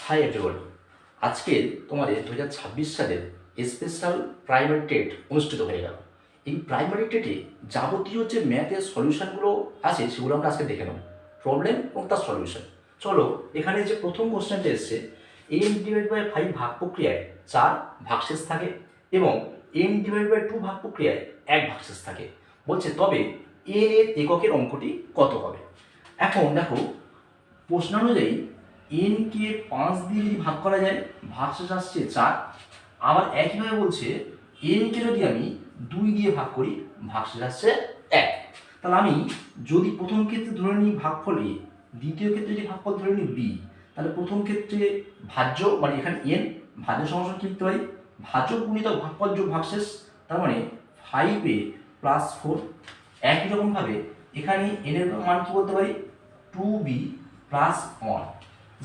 Hi everyone, আজকে তোমাদের 2026 সালের স্পেশাল প্রাইমারি টেট অনুষ্ঠিত হয়ে গেল। এই প্রাইমারি টেটে যাবতীয় যে ম্যাথের সলিউশনগুলো আছে সেগুলো আমরা আজকে দেখে নেব, প্রবলেম এবং তার সলিউশন। চলো, এখানে যে প্রথম কোশ্চেনটা এসছে, n/5 ভাগ প্রক্রিয়ায় 4 ভাগশেষ থাকে এবং n/2 ভাগ প্রক্রিয়ায় 1 ভাগশেষ থাকে। বলছে তবে n এর এককের অঙ্কটি কত হবে। এখন দেখো, প্রশ্ন অনুযায়ী কে 5 দিয়ে যদি ভাগ করা যায়, ভাগশেষ আসছে 4। আবার একইভাবে বলছে কে যদি আমি 2 দিয়ে ভাগ করি, ভাগশেষ আসছে 1। তাহলে আমি যদি প্রথম ক্ষেত্রে ধরে নিই ভাগফল a, দ্বিতীয় ক্ষেত্রে যদি ভাগফল ধরে নিই b, তাহলে প্রথম ক্ষেত্রে ভাজ্য মানে এখানে n ভাজ্য সমাসন কি লিখতে পারি, ভাজক গুণিতক ভাগফল যোগ ভাগশেষ, তার মানে 5a + 4। একই রকমভাবে এখানে n এর মান কি বলতে পারি, 2b + 1,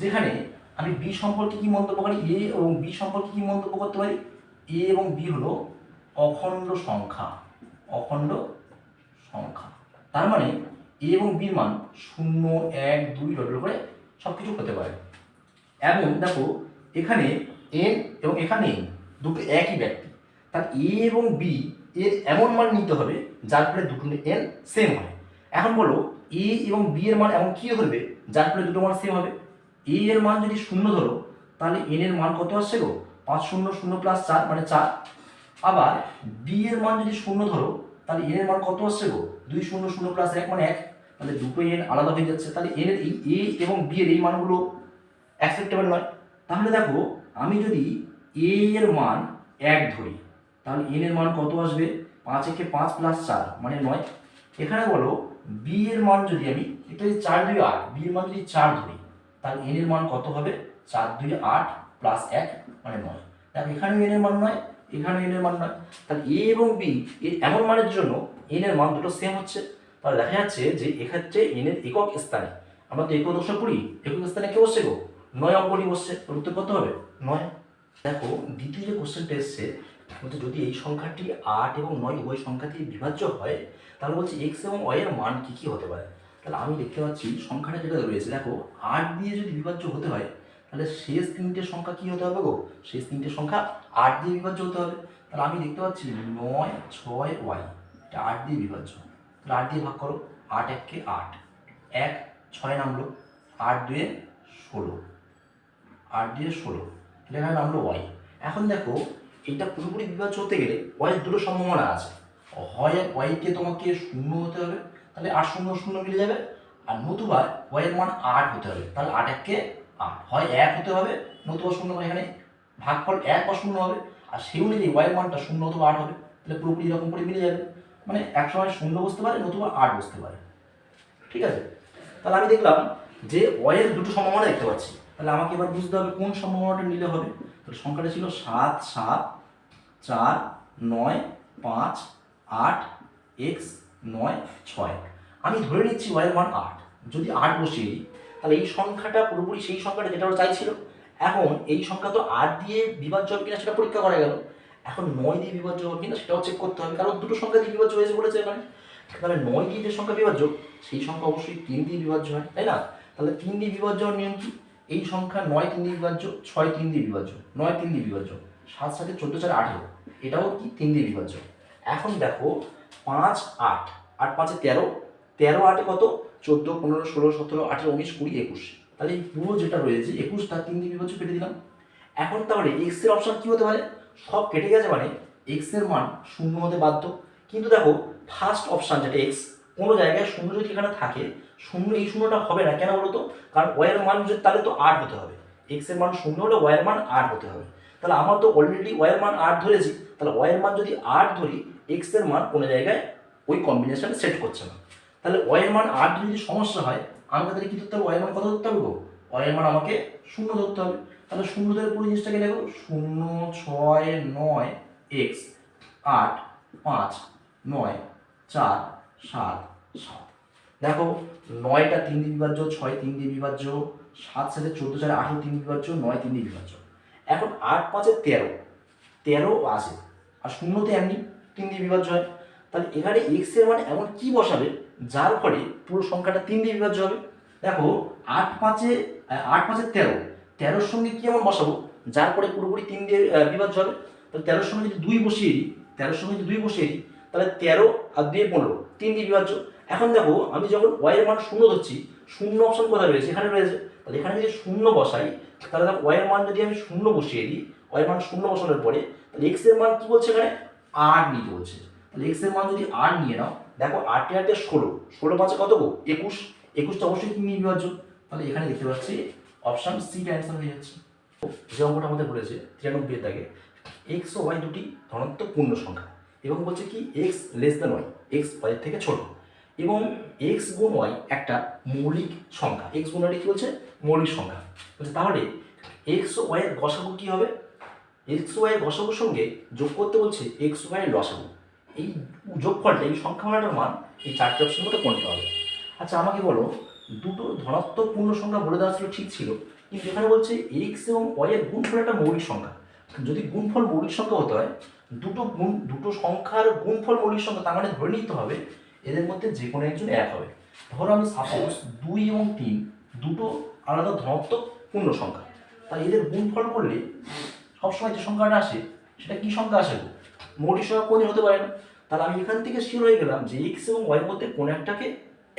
যেখানে আমি বি সম্পর্কে কি মন্তব্য করি, এ এবং বি সম্পর্কে কি মন্তব্য করতে পারি, এ এবং বি হলো অখণ্ড সংখ্যা, অখণ্ড সংখ্যা। তার মানে এ এবং বির মান 0, 1, 2 ডট করে সব কিছু হতে পারে। এবং দেখো, এখানে এন এবং এখানে এন দুটো একই ব্যক্তি, তার এ এবং বি এর এমন মান নিতে হবে যার ফলে দুটো এন সেম হয়। এখন বলো, এ এবং বি এর মান এমন কি ধরবে যার ফলে দুটো মান সেম হবে। এ এর মান যদি 0 ধরো, তাহলে এন এর মান কত আসছে গো, 5 0 0 + 4 মানে 4। আবার বি এর মান যদি 0 ধরো, তাহলে এন এর মান কত আসছে গো, 2 0 0 + 1 মানে 1। তাহলে দুটো এন আলাদা হয়ে যাচ্ছে, তাহলে এন এর এই এ এবং বি এর এই মানগুলো অ্যাকসেপ্টেবল নয়। তাহলে দেখো, আমি যদি এ এর মান 1 ধরি, তাহলে এন এর মান কত আসবে, 5 একে 5 + 4 মানে 9। এখানে বলো বি এর মান যদি আমি এটা 4 2 8, বি এর মান যদি 4 ধরি, তাহলে এন এর মান কত হবে, 4 2 8 + 1 মানে 9। দেখো, এখানে এন এর মান 9, এখানে এন এর মান 9। তাহলে এ এবং বি এর এমন মানের জন্য এন এর মান দুটো সেম হচ্ছে। তাহলে দেখা যাচ্ছে যে এক্ষেত্রে এন এর একক স্থানে, আমরা তো একক দশক করি, একক স্থানে কে বসছে গো, 9 অঙ্কটি বসছে। উত্তর কত হবে, 9। দেখো, দ্বিতীয় যে কোশ্চেনটা এসছে, বলছে যদি এই সংখ্যাটি 8 এবং 9 উভয় সংখ্যা দিয়ে বিভাজ্য হয়, তাহলে বলছে x এবং y এর মান কি কি হতে পারে। তাহলে আমি দেখতে পাচ্ছি সংখ্যাটা যেটা রয়েছে, দেখো 8 দিয়ে যদি বিভাজ্য হতে হয়, তাহলে শেষ তিনটে সংখ্যা কি হতে হবে গো, শেষ তিনটে সংখ্যা 8 দিয়ে বিভাজ্য হতে হবে। তাহলে আমি দেখতে পাচ্ছি 9 6 y, এটা 8 দিয়ে বিভাজ্য। তাহলে 8 দিয়ে ভাগ করো, 8 1 কে 8, 1 6 নামলো, 8 2 16, 8 দিয়ে 16, তাহলে এখানে নামলো ওয়াই। এখন দেখো, এটা পুরোপুরি বিভাজ্য হতে গেলে ওয়াই দুটো সম্ভাবনা আছে, হয় ওয়াইকে তোমাকে 0 হতে হবে, তাহলে 8 0 0 মিলে যাবে, আর নতুবা ওয়াই এর মান 8 হতে হবে, তাহলে 8 1 কে 8, হয় 1 হতে হবে নতুবা 0, মানে এখানে ভাগফল 1 বা 0 হবে, আর সেই অনুযায়ী ওয়াই এর মানটা 0 অথবা 8 হবে। তাহলে পুরোপুরি এরকম করে মিলে যাবে, মানে এক সময় 0 বসতে পারে নতুবা 8 বসতে পারে। ঠিক আছে, তাহলে আমি দেখলাম যে ওয়াই এর দুটো সম্ভাবনা দেখতে পাচ্ছি। তাহলে আমাকে এবার বুঝতে হবে কোন সম্ভাবনাটা নিলে হবে। তাহলে সংখ্যাটা ছিল 7 7 4 9 5 8 x 9 6। আমি ধরে নিচ্ছি ওয়াই এর মান 8। যদি 8 বসিয়ে দিই, তাহলে এই সংখ্যাটা পুরোপুরি সেই সংখ্যাটা যেটা ওরা চাইছিল। এখন এই সংখ্যা তো 8 দিয়ে বিভাজ্য হবে কিনা সেটা পরীক্ষা করা গেল, এখন 9 দিয়ে বিভাজ্য হবে কিনা সেটাও চেক করতে হবে, কারণ দুটো সংখ্যা দিয়ে বিভাজ্য হয়েছে বলেছে এখানে। তাহলে 9 দিয়ে যে সংখ্যা বিভাজ্য, সেই সংখ্যা অবশ্যই 3 দিয়ে বিভাজ্য হয়, তাই না। তাহলে 3 দিয়ে বিভাজ্য হওয়ার নিয়ম কি, এই সংখ্যা 9 3 দিয়ে বিভাজ্য, 6 3 দিয়ে বিভাজ্য, 9 3 দিয়ে বিভাজ্য, 7 7 14 4 18, এটাও কি 3 দিয়ে বিভাজ্য। এখন দেখো 5 8 8 5 13, 13 8 কত, 14 15 16 17 18 19 20 21, তাহলে এই পুরো যেটা রয়েছে 21টা 3 দিয়ে বিভাজ্য কেটে দিলাম। এখন তাহলে এক্স এর অপশন কি হতে পারে, সব কেটে গেছে মানে এক্স এর মান 0 হতে বাধ্য। কিন্তু দেখো, ফার্স্ট অপশন যেটা এক্স, কোনো জায়গায় 0 যদি এখানে থাকে, 0 এই 0টা হবে না, কেন বলো তো, কারণ ওয়াই এর মান যদি তাহলে তো 8 হতে হবে, এক্স এর মান 0 হলে ওয়াই এর মান 8 হতে হবে। তাহলে আমার তো অলরেডি ওয়াই এর মান 8 ধরেছি, তাহলে ওয়াই এর মান যদি 8 ধরি, এক্স এর মান কোনো জায়গায় ওই কম্বিনেশনে সেট করছে না। তাহলে ওয়াই এর মান 8 যদি সমস্যা হয়, আমাকে তাহলে কি ধরতে হবে, ওয়াই এর মান কত ধরতে হবে গো, ওয়াই এর মান আমাকে 0 ধরতে হবে। তাহলে 0 ধরে পুরো জিনিসটাকে দেখো, 0 6 9 x 8 5 9 4 7 7। দেখো, 9টা 3 দিয়ে বিভাজ্য, 6 3 দিয়ে বিভাজ্য, 7 7 14 4 18 3 দিয়ে বিভাজ্য, 9 3 দিয়ে বিভাজ্য। এখন 8 5 13, 13 আসে, আর 0 তে এমনি 3 দিয়ে বিভাজ্য হয়। তাহলে এখানে x এর মান এমন কি বসাবে যার ফলে পুরো সংখ্যাটা 3 দিয়ে বিভাজ্য হবে। দেখো, 8 5 13, 13-র সঙ্গে কি এমন বসাবো যার পরে পুরোপুরি 3 দিয়ে বিভাজ্য হবে। তাহলে 13-র সঙ্গে যদি 2 বসিয়ে দিই, 13-র সঙ্গে যদি 2 বসিয়ে দিই, তাহলে 13 আর 2 15, 3 দিয়ে বিভাজ্য। এখন দেখো আমি যখন y এর মান 0 ধরছি, 0 অপশন কোথায় রয়েছে? এখানে রয়েছে। তাহলে এখানে যদি 0 বসাই, তাহলে দেখো y এর মান যদি আমি 0 বসিয়ে দিই, y এর মান 0 বসানোর পরে তাহলে x এর মান কি বলছে? এখানে 8 নিতে বলছে। তাহলে x এর মান যদি 8 নিয়ে নাও, দেখো 8 এ 8 16, 16 5 কত গো? 21, 21টা অবশ্যই 3 দিয়ে বিভাজ্য। তাহলে এখানে দেখতে পাচ্ছি অপশন সি টা অ্যান্সার হয়ে যাচ্ছে। যে অঙ্কটা আমাদের বলেছে 93 এর দাগে x ও y দুটি ধনাত্মক পূর্ণ সংখ্যা এবং বলছে কি x less than y, x y এর থেকে ছোট, এবং x গুণ y একটা মৌলিক সংখ্যা। x গুণ y কি বলছে? মৌলিক সংখ্যা বলছে। তাহলে x ও y এর গসাগু কি হবে? x ও y এর গসাগুর সঙ্গে যোগ করতে বলছে x ও y এর লসাগু। এই যোগফলটা, এই সংখ্যামালাটার মান এই 4টে অপশনের মধ্যে কোনটা হবে? আচ্ছা আমাকে বলো, দুটো ধনাত্মক পূর্ণ সংখ্যা বলে দেওয়া ছিল, ঠিক ছিল, কিন্তু এখানে বলছে x এবং y এর গুণফল একটা মৌলিক সংখ্যা। যদি গুণফল মৌলিক সংখ্যা হতে হয়, দুটো সংখ্যার গুণফল মৌলিক সংখ্যা, তার মানে ধরে নিতে হবে এদের মধ্যে যে কোনো একজন এক হবে। ধরো আমি সাপোজ 2 এবং 3 দুটো আলাদা ধনাত্মক পূর্ণ সংখ্যা, তাহলে এদের গুণফল করলে সবসময় যে সংখ্যাটা আসে সেটা কি সংখ্যা আসে? মৌলিক সংখ্যা কোনদিন হতে পারে না। তাহলে আমি এখান থেকে শিওর হয়ে গেলাম যে x এবং y এর মধ্যে কোন একটাকে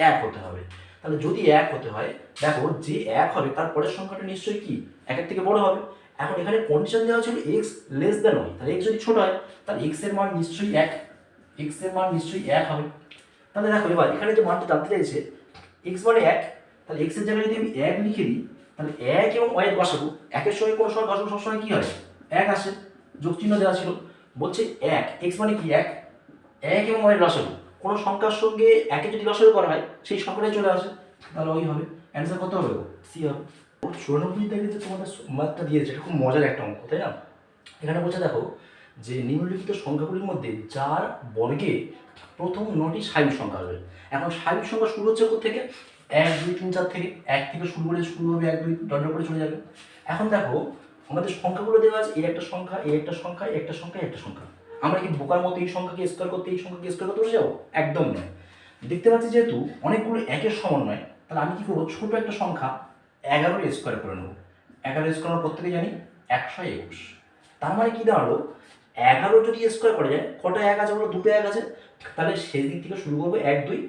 এক হতে হবে। তাহলে যদি এক হতে হয়, দেখো যে এক হবে তার পরের সংখ্যাটা নিশ্চয়ই কি একের থেকে বড় হবে। এখন এখানে কন্ডিশন দেওয়া ছিল x লেস দ্যান y, তাহলে x যদি ছোট হয় তাহলে x এর মান নিশ্চয়ই এক, x এর মান নিশ্চয়ই এক হবে। তাহলে দেখো এবার এখানে যে মানটা জানতে চাইছে x মানে এক, তাহলে x এর জায়গায় যদি আমি এক লিখে দিই, তাহলে এক এবং y এর গসাগু, একের সঙ্গে কোনো সময় গসাগু সবসময় কি হয়? এক আসে। যোগ চিহ্ন দেওয়া ছিল, বলছে এক, x মানে কি এক, এক এবং y এর লসাগু কোনো সংখ্যার সঙ্গে একে যদি লসাগু করা হয় সেই সংখ্যাটাই চলে আসে, তাহলে ওই হবে। অ্যান্সার কত হবে? সি হবে। 94 থেকে যে তোমাদের ম্যাথটা দিয়েছে এটা খুব মজার একটা অঙ্ক, তাই না? এখানে বলছে দেখো যে নিম্নলিখিত সংখ্যাগুলির মধ্যে যার বর্গে প্রথম 9টি স্বাভাবিক সংখ্যা হবে। এখন স্বাভাবিক সংখ্যা শুরু হচ্ছে কোথা থেকে? 1 2 3 4 থেকে, 1 থেকে শুরু হবে 1 2 ডট করে চলে যাবে। এখন দেখো আমাদের সংখ্যাগুলো দেওয়া আছে, এই একটা সংখ্যা, এই একটা সংখ্যা, এই একটা সংখ্যা, এই একটা সংখ্যা। আমরা কি বোকার মতো এই সংখ্যাকে স্কোয়ার করতে, এই সংখ্যাকে স্কোয়ার করতে বসে যাবো? একদম নয়। দেখতে পাচ্ছি যেহেতু অনেকগুলো একের সমন্বয়, তাহলে আমি কি করবো? ছোট একটা সংখ্যা 11 স্কোয়ার করে নেবো। 11 স্কোয়ার আমরা প্রত্যেকে জানি 121। তার মানে কি দাঁড়ালো? 11 যদি স্কোয়ার করে যায়, কটা এক আছে বলো? দুটো এক আছে। তাহলে সেই দিক থেকে শুরু করবো 1 2,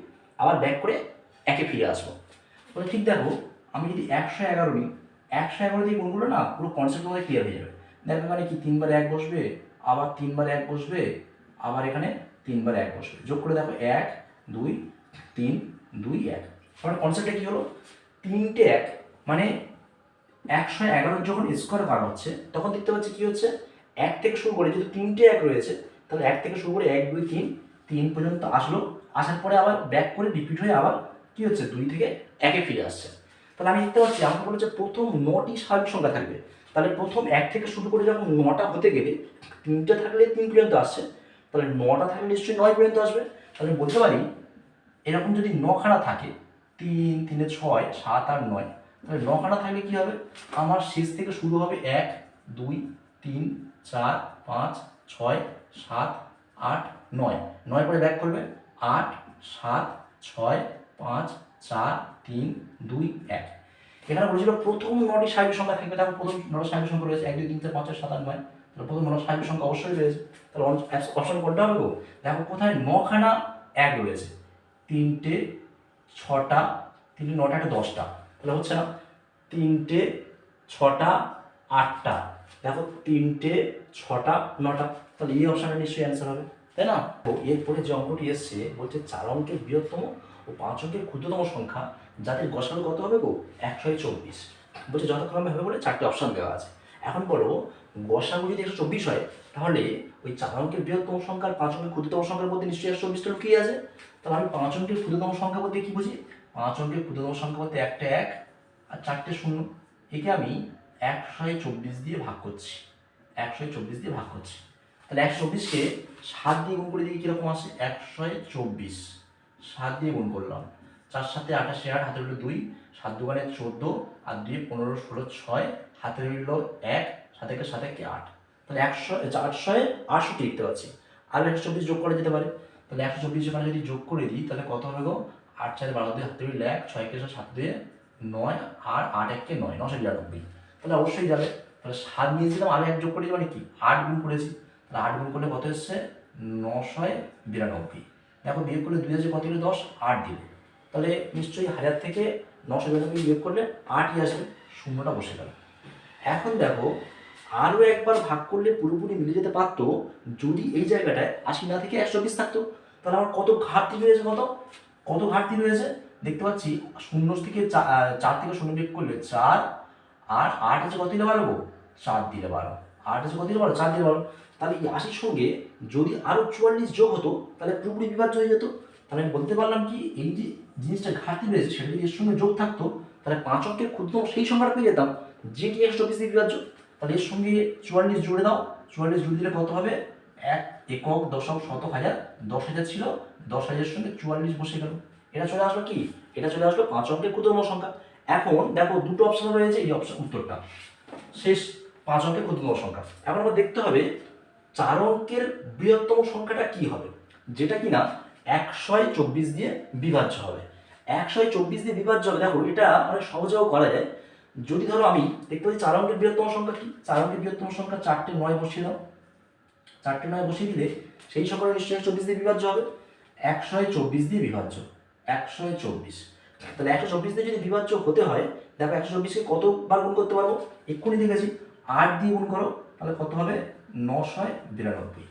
আবার ব্যাক করে একে ফিরে আসবো। তাহলে ঠিক দেখো, আমি যদি 111 নিই, 111 দিয়ে গুণ করলে না পুরো কনসেপ্ট আমাদের ক্লিয়ার হয়ে যাবে। দেখো মানে কি 3 বার 1 বসবে, আবার 3 বার 1 বসবে, আবার এখানে 3 বার 1 বসবে। যোগ করে দেখো 1 2 3 2 1। তাহলে কনসেপ্টটা কি হলো? 3টে 1 মানে 111 যখন স্কোয়ার করা হচ্ছে তখন দেখতে পাচ্ছি কি হচ্ছে? 1 থেকে শুরু করে, যদি 3টে 1 রয়েছে তাহলে 1 থেকে শুরু করে 1 2 3 3 পর্যন্ত আসলো, আসার পরে আবার ব্যাক করে রিপিট হয়ে আবার কি হচ্ছে? 2 থেকে 1-এ ফিরে আসছে। তাহলে আমি দেখতে পাচ্ছি আমাকে বলেছে প্রথম 9টি স্বাভাবিক সংখ্যা থাকবে। তাহলে প্রথম 1 থেকে শুরু করে যখন 9টা হতে গেলে 3টে থাকলে 3 পর্যন্ত আসছে, তাহলে 9টা থাকলে নিশ্চয়ই 9 পর্যন্ত আসবে। তাহলে আমি বলতে পারি এরকম যদি 9খানা থাকে, 3 3 6 7 আর 9, তাহলে 9খানা থাকলে কি হবে? আমার শেষ থেকে শুরু হবে 1 2 3 4 5 6 7 8 9, 9 পরে ব্যাক করবে 8 7 6 5 4 3 2 1। এখানে বলেছিল প্রথম 9টি স্বাভাবিক সংখ্যা থাকবে। দেখো প্রথম 9টি স্বাভাবিক সংখ্যা রয়েছে 1 2 3 4 5 6 7 8 9, তাহলে প্রথম 9টি স্বাভাবিক সংখ্যা অবশ্যই রয়েছে। তাহলে অপশন কোনটা হবে গো? দেখো কোথায় 9খানা 1 রয়েছে, 3টে 6টা 3টে 9টা 10টা, তাহলে হচ্ছে না? 3টে 6টা 8টা, দেখো 3টে 6টা 9টা, তাহলে এই অপশানটা নিশ্চয়ই অ্যান্সার হবে, তাই না? তো এরপরে যে অঙ্কটি এসছে বলছে 4 অঙ্কের বৃহত্তম ও 5 অঙ্কের ক্ষুদ্রতম সংখ্যা যাদের গসাগু কত হবে গো? 124। বলছে যথাক্রমে হবে বলে 4টে অপশান দেওয়া আছে। এখন বলো গসাগু যদি 124 হয়, তাহলে ওই 4 অঙ্কের বৃহত্তম সংখ্যা আর 5 অঙ্কের ক্ষুদ্রতম সংখ্যার মধ্যে নিশ্চয়ই 124টা লুকিয়ে আছে। তাহলে আমি 5 অঙ্কের ক্ষুদ্রতম সংখ্যা বলতে কি বুঝি? 5 অঙ্কের ক্ষুদ্রতম সংখ্যা বলতে একটা 1 আর 4টে 0। একে আমি 124 দিয়ে ভাগ করছি, 124 দিয়ে ভাগ করছি। তাহলে 124কে 7 দিয়ে গুণ করে দিই, কীরকম আসে? 124 7 দিয়ে গুণ করলাম, 4 7 28 8, হাতে রইল 2, 7 2 14 আর 2 15 16 6, হাতে রইল 1, 7 1 7 1 8। তাহলে 868 লিখতে পারছি। আর 124 যোগ করা যেতে পারে। তাহলে 124 এখানে যদি যোগ করে দিই তাহলে কত হবে গো? 8 4 12 2, হাতে রইল 1, 6 1 7 2 9 আর 8 1 9, 999। তাহলে অবশ্যই যাবে। তাহলে 7 নিয়েছিলাম, আরও 1 যোগ করেছি মানে কি 8 গুণ করেছি। তাহলে 8 গুণ করলে কত এসছে 992। দেখো বিয়োগ করলে 2 আছে কত হলো 10, 8 দিবে। তাহলে নিশ্চয়ই 1000 থেকে 992 বিয়োগ করলে 8ই আসবে, শূন্যটা বসে গেল। এখন দেখো আরও একবার ভাগ করলে পুরোপুরি মিলে যেতে পারতো যদি এই জায়গাটায় 80 না থেকে 120 থাকতো। তাহলে আমার কত ঘাটতি রয়েছে, কত ঘাটতি রয়েছে দেখতে পাচ্ছি। 0 থেকে 4 থেকে 0 বিয়োগ করলে 4, আর 8 আছে কত দিলে 12, 4 দিলে 12, 8 আছে কত দিলে 12, 4 দিলে 12। তাহলে এই 80-র সঙ্গে যদি আরও 44 যোগ হতো তাহলে পুরোপুরি বিভাজ্য হয়ে যেত। তাহলে আমি বলতে পারলাম কি এই যে জিনিসটা ঘাটতি রয়েছে সেটা যদি এর সঙ্গে যোগ থাকতো তাহলে 5 অঙ্কের ক্ষুদ্র সেই সংখ্যাটা পেয়ে যেতাম যেটি 120 দিয়ে বিভাজ্য। তাহলে এর সঙ্গে 44 জুড়ে দাও, 44 জুড়ে দিলে কত হবে 1 একক দশক শতক হাজার, 10,000 ছিল, 10,000 সঙ্গে 44 বসে গেল। এটা চলে আসলো কি, এটা চলে আসলো 5 অঙ্কের ক্ষুদ্রতম সংখ্যা। এখন দেখো দুটো অপশন রয়েছে, এই অপশন উত্তরটা শেষ 5 অঙ্কের ক্ষুদ্রতম সংখ্যা। এখন আমরা দেখতে হবে 4 অঙ্কের বৃহত্তম সংখ্যাটা কি হবে, যেটা কিনা 124 দিয়ে বিভাজ্য হবে। 124 দিয়ে বিভাজ্য হবে। দেখো এটা অনেক সহজেও করা যায়। যদি ধরো আমি দেখতে পাচ্ছি 4 অঙ্কের বৃহত্তম সংখ্যা কি, 4 অঙ্কের বৃহত্তম সংখ্যা 4টে 9 বসিয়ে দাও, 4টে 9 বসিয়ে দিলে সেই সংখ্যাটা নিশ্চয়ই 124 দিয়ে বিভাজ্য হবে। 124 দিয়ে বিভাজ্য, 124। তাহলে 124 দিয়ে যদি বিভাজ্য হতে হয়, দেখো 124কে কতবার গুণ করতে পারবো, এক্ষুনি দেখেছি 8 দিয়ে গুণ করো, তাহলে কত হবে 992।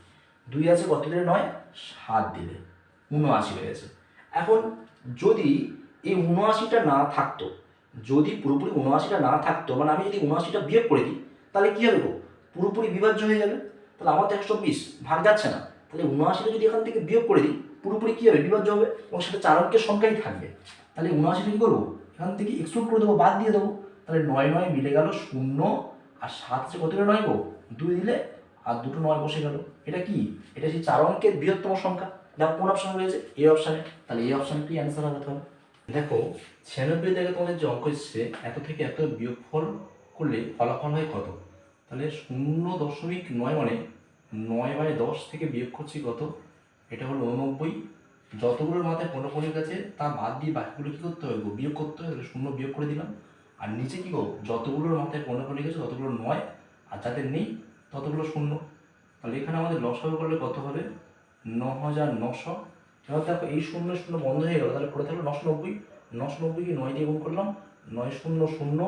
2 আছে কত দিলে 9, 7 দিলে 79 হয়ে গেছে। এখন যদি এই 79টা না থাকতো, যদি পুরোপুরি 79টা না থাকতো, মানে আমি যদি 79টা বিয়োগ করে দিই তাহলে কি হবে গো, পুরোপুরি বিভাজ্য হয়ে যাবে। তাহলে আমার তো 120 ভাগ যাচ্ছে না, তাহলে 79টা যদি এখান থেকে বিয়োগ করে দিই পুরোপুরি কী হবে বিভাজ্য হবে, এবং সেটা 4 অঙ্কের সংখ্যাই থাকবে। তাহলে 79টা কী করবো, এখান থেকে এক্সক্লুড করে দেবো, বাদ দিয়ে দেবো। তাহলে 9 9 মিলে গেল 0, আর 7 কত দিলে 9 গো, 2 দিলে আর দুটো 9 বসে গেল। এটা কি, এটা সেই 4 অঙ্কের বৃহত্তম সংখ্যা। দেখো কোন অপশন রয়েছে, এই অপশানে। তাহলে এই অপশানটি অ্যান্সার হবে। তাহলে দেখো 96 থেকে তোমাদের যে অঙ্ক এসছে এত থেকে এত বিয়োগফল করলে ফলাফল হয় কত। তাহলে 0.9 মানে 9/10 থেকে বিয়োগ করছি কত, এটা হলো 89। যতগুলোর মাথায় 15 গেছে তা বাদ দিয়ে বাকিগুলো কী করতে হবে, বিয়োগ করতে হবে। তাহলে 0 বিয়োগ করে দিলাম। আর নিচে কী করবো, যতগুলোর মাথায় 15 গেছে ততগুলো 9, আর যাদের নেই ততগুলো 0। তাহলে এখানে আমাদের লসাগু করলে কত হবে 9,900। এবার দেখো এই 0 0 বন্ধ হয়ে গেল, তাহলে পড়ে থাকলো 990। 990কে 9 দিয়ে গুণ করলাম, 9 0 0,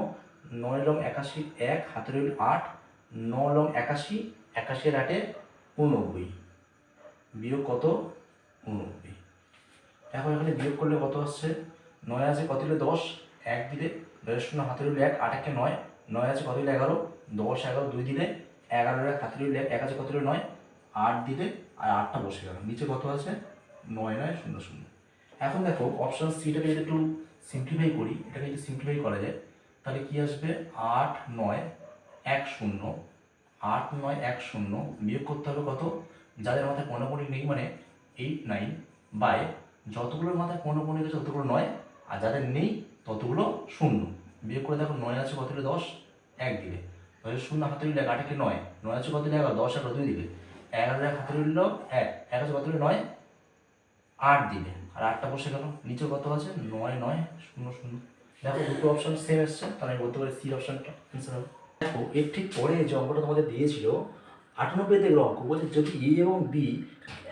9 লং 81 1, হাতের রইল 8, 9 লং 81, 81 এর 8-এ 89, বিয়োগ কত 89। এখন এখানে বিয়োগ করলে কত আসছে, 9 আছে কত দিলে 10, 1 দিলে 10 0 হাতের রইল 1, 8 1 9, 9 আছে কত দিলে 11, 10 11 2 দিলে 11 1 হাতের রইল 1, 1 আছে কত দিলে 9, 8 দিলে আর 8টা বসে গেল। নিচে কত আছে 9 9 0 0। এখন দেখো অপশন সিটাকে যদি একটু সিম্পলিফাই করি, এটাকে যদি সিম্পলিফাই করা যায় তাহলে কি আসবে 8 9 1 0, 8 9 1 0 বিয়োগ করতে হবে কত, যাদের মাথায় 15 নেই মানে 8 9 বাই যতগুলোর মাথায় 15 গেছে ততগুলো 9, আর যাদের নেই ততগুলো 0। বিয়োগ করে দেখো 9 আছে কত দিলে 10, 1 দিলে 10 0 হাতে রইল 1, 8 1 9, 9 আছে কত দিলে 11, 10 11 2 দিলে 11 হাতে রইল 1, 1 আছে কত দিলে 9, 8 দিলে আর 8টা বসে গেল। নিচে কত আছে 9 9 0 0। দেখো দুটো অপশন সেম এসছে, তাহলে আমি বলতে পারি সি অপশনটা অ্যান্সার হবে। দেখো এর ঠিক পরে যে অঙ্কটা তোমাদের দিয়েছিল 98 দেখলো অঙ্ক বলছে যদি এ এবং বি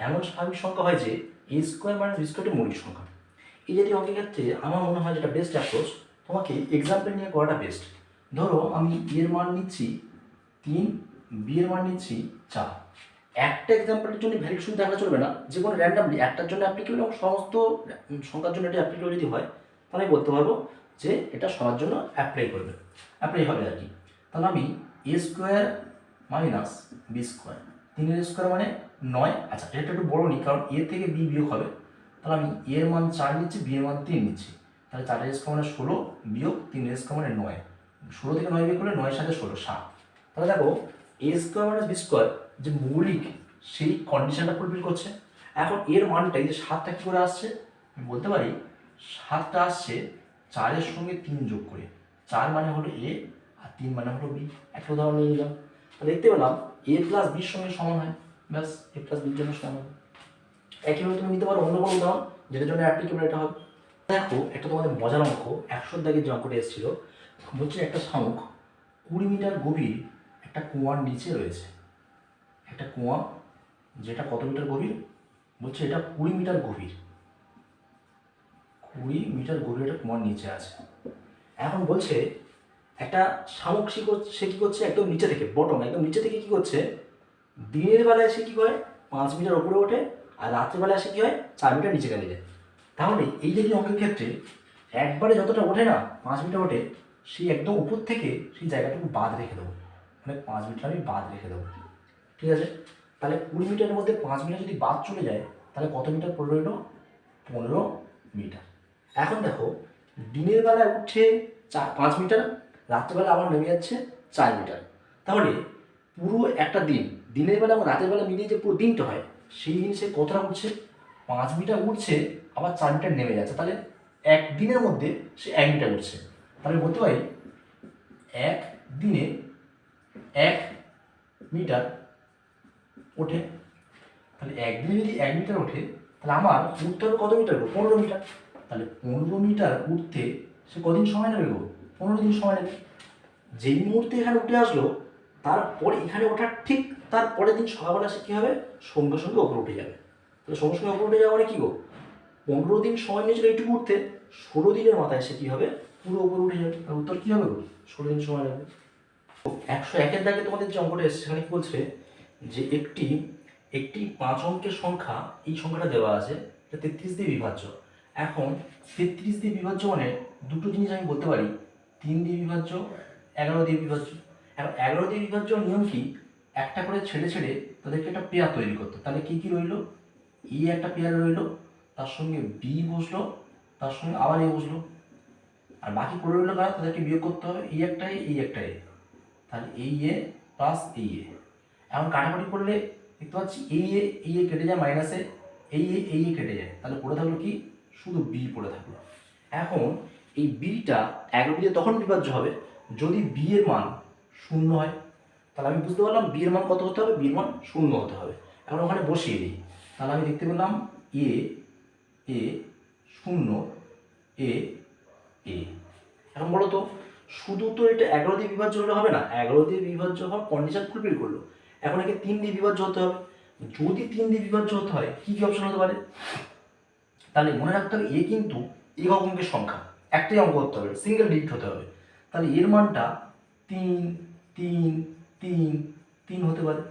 এমন স্বাভাবিক সংখ্যা হয় যে এ স্কোয়ার মাইনাস বি স্কোয়ারটি মৌলিক সংখ্যা। এই জাতীয় অঙ্কের ক্ষেত্রে আমার মনে হয় যেটা বেস্ট অ্যাপ্রোচ তোমাকে এক্সাম্পল নিয়ে করাটা বেস্ট। ধরো আমি এর মান নিচ্ছি 3, বি এর মান নিচ্ছি 4। একটা এক্সাম্পলের জন্য ভ্যালিডেশন দেখা চলবে না, যে কোনো র্যান্ডামলি একটার জন্য অ্যাপ্লিকেবল এবং সমস্ত সংখ্যার জন্য এটা অ্যাপ্লিকেবল যদি হয় তাহলে আমি বলতে পারবো যে এটা সবার জন্য অ্যাপ্লাই হবে আর কি। তাহলে আমি এ স্কোয়ার মাইনাস বি স্কোয়ার, 3 এর স্কোয়ার মানে 9। আচ্ছা এটা একটু বড় নিই কারণ এ থেকে বি বিয়োগ হবে। তাহলে আমি এর মান 4 নিচ্ছি, বি এর মান 3 নিচ্ছি। তাহলে 4 এর স্কোয়ার মানে 16 বিয়োগ 3 এর স্কোয়ার মানে 9। 16 থেকে 9 বিয়োগ করলে 9 সাথে 16 7। তাহলে দেখো এ স্কোয়ার মাইনাস বি স্কোয়ার যে মৌলিক সেই কন্ডিশনটা ফুলফিল করছে। এখন এর মানটা এই যে 7টা কী করে আসছে, আমি বলতে পারি 7টা আসছে 4-এর সঙ্গে 3 যোগ করে। 4 মানে হলো এ আর 3 মানে হলো বি। একটা উদাহরণ নিয়ে নিলাম, তাহলে দেখতে পেলাম এ প্লাস বির সঙ্গে সমান হয়, ব্যাস এ প্লাস বির জন্য সমান হবে। একইভাবে তুমি নিতে পারো অন্য কোনো উদাহরণ যেটার জন্য অ্যাপ্লিকেবল এটা হবে। দেখো একটা তোমাদের মজার অঙ্ক 100 দাগের যে অঙ্কটা এসেছিল, বলছে একটা শামুক 20 মিটার গভীর একটা কুয়ার নিচে রয়েছে, একটা কুয়া যেটা কত মিটার গভীর, বলছে এটা 20 মিটার গভীর, 20 মিটার গভীর একটা কুয়ার নিচে আছে। এখন বলছে একটা শামুক সে কী করছে, একদম নিচে থেকে বটম একদম নিচে থেকে কী করছে, দিনের বেলায় সে কী করে 5 মিটার ওপরে ওঠে, আর রাত্রিবেলায় সে কী হয় 4 মিটার নিচে নেমে যায়। তাহলে এই যে অঙ্কের ক্ষেত্রে একবারে যতটা ওঠে না 5 মিটার ওঠে, সেই একদম উপর থেকে সেই জায়গাটুকু বাদ রেখে দেবো, মানে 5 মিটার আমি বাদ রেখে দেবো। ঠিক আছে, তাহলে 20 মিটারের মধ্যে 5 মিটার যদি বাদ চলে যায় তাহলে কত মিটার পড়ে রইল, 15 মিটার। এখন দেখো দিনের বেলায় উঠছে 5 মিটার, রাত্রেবেলা আবার নেমে যাচ্ছে 4 মিটার। তাহলে পুরো একটা দিন, দিনের বেলা এবং রাতের বেলা মিলিয়ে যে পুরো দিনটা হয়, সেই দিন সে কতটা উঠছে, 5 মিটার উঠছে আবার 4 মিটার নেমে যাচ্ছে। তাহলে এক দিনের মধ্যে সে 1 মিটার উঠছে। তাহলে বলতে পারি এক দিনে 1 মিটার ওঠে। তাহলে একদিনে যদি 1 মিটার ওঠে তাহলে আমার উঠতে হবে কত মিটার, 15 মিটার। তাহলে 15 মিটার উঠতে সে কদিন সময় নেবে গো, 15 দিন সময় নেবে। যেই মুহূর্তে এখানে উঠে আসলো তারপরে এখানে ওঠার ঠিক তার পরের দিন সকালবেলা সে কী হবে, সঙ্গে সঙ্গে ওপরে উঠে যাবে। তাহলে সঙ্গে সঙ্গে ওপরে উঠে যাওয়া মানে কী গো, 15 দিন সময় নিয়েছিল এইটুকু উঠতে, 16 দিনের মাথায় সে কী হবে, পুরো ওপরে উঠে যাবে। তার উত্তর কী হবে গো, 16 দিন সময় লাগবে। 101-এর দাগে তোমাদের যে অঙ্কটা এসেছে সেখানে কী বলছে যে একটি 5 অঙ্কের সংখ্যা, এই সংখ্যাটা দেওয়া আছে, এটা 33 দিয়ে বিভাজ্য। এখন 33 দিয়ে বিভাজ্য মানে দুটো জিনিস আমি বলতে পারি, 3 দিয়ে বিভাজ্য, 11 দিয়ে বিভাজ্য। এখন 11 দিয়ে বিভাজ্য নিয়ম কি, একটা করে ছেড়ে ছেড়ে তাদেরকে একটা পেয়ার তৈরি করতে। তাহলে কী কী রইল, ই একটা পেয়ার রইল, তার সঙ্গে বি বসলো, তার সঙ্গে আবার এ বসলো, আর বাকি পড়ে রইল কারা, তাদেরকে বিয়োগ করতে হবে, এই একটা এই একটা এ, তাহলে এই এ প্লাস এই এ। এখন কাটাকুটি করলে দেখতে পাচ্ছি এই এ কেটে যায়, মাইনাসে এই এ কেটে যায়, তাহলে পড়ে থাকলো কি, শুধু বি পড়ে থাকলো। এখন এই বিটা 11 দিয়ে তখন বিভাজ্য হবে যদি বি এর মান 0 হয়। তাহলে আমি বুঝতে পারলাম বি এর মান কত হতে হবে, বি এর মান 0 হতে হবে। এখন ওখানে বসিয়ে দিই, তাহলে আমি দেখতে পেলাম এ 0 এ। এখন বলো তো, শুধু তো এটা 11 দিয়ে বিভাজ্য হলে হবে না, 11 দিয়ে বিভাজ্য হওয়ার কন্ডিশন ফুলফিল করলো। এখন একে 3 দিয়ে বিভাজ্য হতে হবে। যদি 3 দিয়ে বিভাজ্য হতে হয় কী কী অপশন হতে পারে, তাহলে মনে রাখতে হবে এ কিন্তু একক অঙ্কের সংখ্যা, একটাই অঙ্ক হতে হবে, সিঙ্গেল ডিজিট হতে হবে। তাহলে এর মানটা 3 3 3 3 হতে পারে।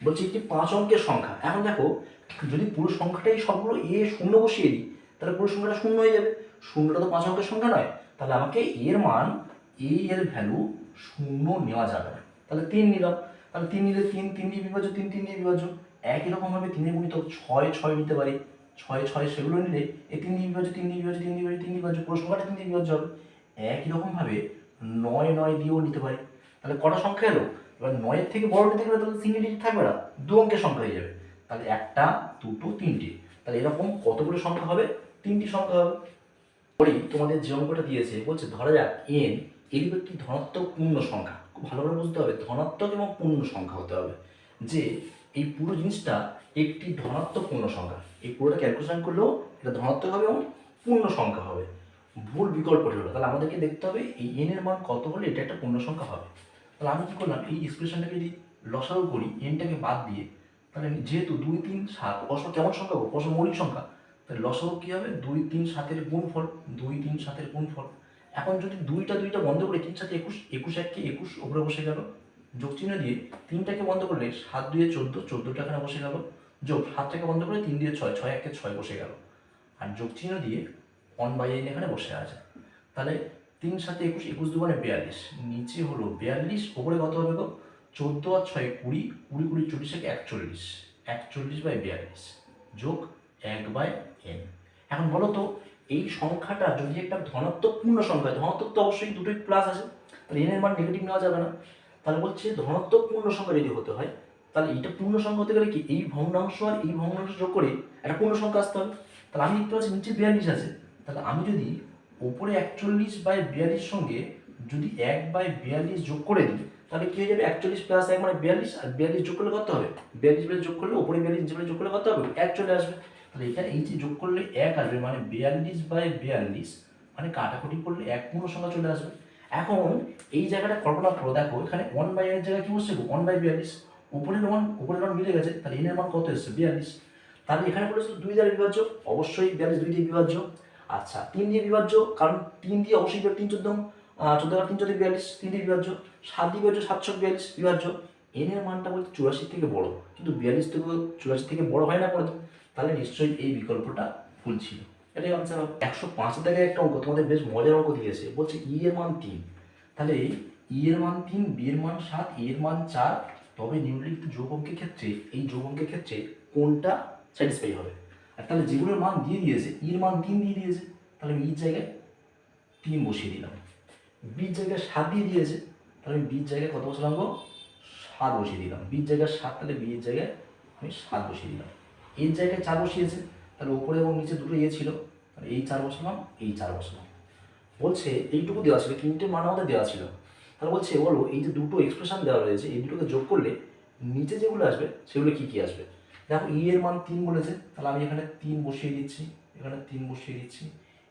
বলছি একটি 5 অঙ্কের সংখ্যা। এখন দেখো যদি পুরো সংখ্যাটাই সবগুলো এ 0 বসিয়ে দিই তাহলে পুরো সংখ্যাটা 0 হয়ে যাবে, 0টা তো 5 অঙ্কের সংখ্যা নয়। তাহলে আমাকে এর মান, এর ভ্যালু 0 নেওয়া যাবে না, তাহলে 3 নিলাম। তাহলে 3 নিলে 3 দিয়ে বিভাজ্য, 3 দিয়ে বিভাজ্য। একই রকমভাবে 3 এর গুণিতক 6 নিতে পারি, 6 সেগুলো নিলে এই 3 দিয়ে বিভাজ্য, 3 দিয়ে বিভাজ্য, 3 দিয়ে বিভাজ্য, 3 দিয়ে বিভাজ্য, পুরো সংখ্যাটা 3 দিয়ে বিভাজ্য হবে। একই রকমভাবে 9 দিয়েও নিতে পারি। তাহলে কটা সংখ্যা এলো, এবার 9-এর থেকে বড় নিতে গেলে তাহলে সিঙ্গেল ডিজিট থাকবে না, 2 অঙ্কের সংখ্যা হয়ে যাবে। তাহলে 1টা 2টো 3টে, তাহলে এরকম কতগুলো সংখ্যা হবে, 3টি সংখ্যা হবে। পরেই তোমাদের যে অঙ্কটা দিয়েছে বলছে ধরা যাক এন এরূপ একটি ধনাত্মক পূর্ণ সংখ্যা। খুব ভালো করে বুঝতে হবে, ধনাত্মক এবং পূর্ণ সংখ্যা হতে হবে, যে এই পুরো জিনিসটা একটি ধনাত্মক পূর্ণ সংখ্যা। এই পুরোটা ক্যালকুলেশন করলেও এটা ধনাত্মক হবে এবং পূর্ণ সংখ্যা হবে, ভুল বিকল্পটি হলো। তাহলে আমাদেরকে দেখতে হবে এই এন এর মান কত হলে এটা একটা পূর্ণ সংখ্যা হবে। তাহলে আমি কী করলাম, এই এক্সপ্রেশনটাকে যদি লসাগু করি এনটাকে বাদ দিয়ে, তাহলে যেহেতু 2 3 7 অবশ্য কেমন সংখ্যা, অবশ্য মৌলিক সংখ্যা, তাহলে লসাগু কী হবে, 2 3 7-এর গুণফল, 2 3 7-এর গুণফল। এখন যদি দুইটা বন্ধ করে 3 7 21, 21 1-কে 21 ওপরে বসে গেল, যোগ চিহ্ন দিয়ে 3টাকে বন্ধ করলে 7 2 14, 14টা এখানে বসে গেল, যোগ 7টাকে বন্ধ করে 3 দিয়ে 6, 6 1-কে 6 বসে গেল, আর যোগ চিহ্ন দিয়ে 1/n এখানে বসে আছে। তাহলে 3 7 21, 21 2 42, নিচে হলো 42, ওপরে কত হবে গো, 14 আর 6 20, 20 20 40 41, 41/42 যোগ 1/n। এখন বলো তো এই সংখ্যাটা যদি একটা ধনাত্মক পূর্ণ সংখ্যা, ধনাত্মক তো অবশ্যই দুটোই প্লাস আছে, তাহলে এন এর মান নেগেটিভ নেওয়া যাবে না। তাহলে বলছে ধনাত্মক পূর্ণ সংখ্যা যদি হতে হয় তাহলে এইটা পূর্ণ সংখ্যা হতে গেলে কি, এই ভগ্নাংশ আর এই ভগ্নাংশ যোগ করে একটা পূর্ণ সংখ্যা আসতে হবে। তাহলে আমি দেখতে পাচ্ছি নিচে 42 আছে, তাহলে আমি যদি ওপরে 41/42 সঙ্গে যদি 1/42 যোগ করে দিই তাহলে কি হয়ে যাবে, 41 + 1 মানে 42, আর 42 যোগ করলে কত হবে, 42 যোগ করলে ওপরে 42 নিচে যোগ করলে কত হবে, 1 চলে আসবে। তাহলে এখানে এই যে যোগ করলে 1 আসবে, মানে 42/42, মানে কাটাকুটি করলে 1 পূর্ণ সংখ্যা চলে আসবে। এখন এই জায়গাটা কল্পনা করো, দেখো এখানে 1/n এর জায়গায় কি বসছে 1/42, উপরের মান মিলে গেছে, তাহলে n এর মান কত এসছে 42। তাহলে এখানে বলেছিল 2 দ্বারা বিভাজ্য, অবশ্যই 42 2 দিয়ে বিভাজ্য। আচ্ছা 3 দিয়ে বিভাজ্য, কারণ 3 দিয়ে অবশ্যই 3 14 14 আর 3 14 42, 3 দিয়ে বিভাজ্য। 7 দিয়ে বিভাজ্য 7 ছক 42 বিভাজ্য। n এর মানটা বলতে 84 থেকে বড়, কিন্তু 42 থেকে 84 থেকে বড় হয় না কোনোদিন, তাহলে নিশ্চয়ই এই বিকল্পটা ভুল ছিল। এটাই আনসার হবে। 105 দাগের একটা অঙ্ক তোমাদের বেশ মজার অঙ্ক দিয়েছে, বলছে ই এর মান 3, তাহলে ই এর মান 3, বি এর মান 7, এ এর মান 4, তবে নিম্নলিখিত যোগ অঙ্কের ক্ষেত্রে এই যোগ অঙ্কের ক্ষেত্রে কোনটা স্যাটিসফাই হবে। আর তাহলে যেগুলোর মান দিয়ে দিয়েছে, ই এর মান 3 দিয়ে দিয়েছে, তাহলে আমি ইর জায়গায় 3 বসিয়ে দিলাম। বির জায়গায় 7 দিয়ে দিয়েছে, তাহলে আমি বির জায়গায় কত বসালাম গো 7 বসিয়ে দিলাম। বির জায়গায় 7, তাহলে বি এর জায়গায় আমি 7 বসিয়ে দিলাম। এর জায়গায় 4 বসিয়েছে, তাহলে উপরে এবং নিচে দুটো ইয়ে ছিল, তাহলে এই 4 বসালাম, এই 4 বসালাম। বলছে এইটুকু দেওয়া ছিল, তিনটে মান আমাদের দেওয়া ছিল, তাহলে বলছে বলো এই যে দুটো এক্সপ্রেশন দেওয়া রয়েছে, এই দুটোকে যোগ করলে নিচে যেগুলো আসবে সেগুলো কি কি আসবে। দেখো ই এর মান 3 বলেছে, তাহলে আমি এখানে 3 বসিয়ে দিচ্ছি, এখানে 3 বসিয়ে দিচ্ছি।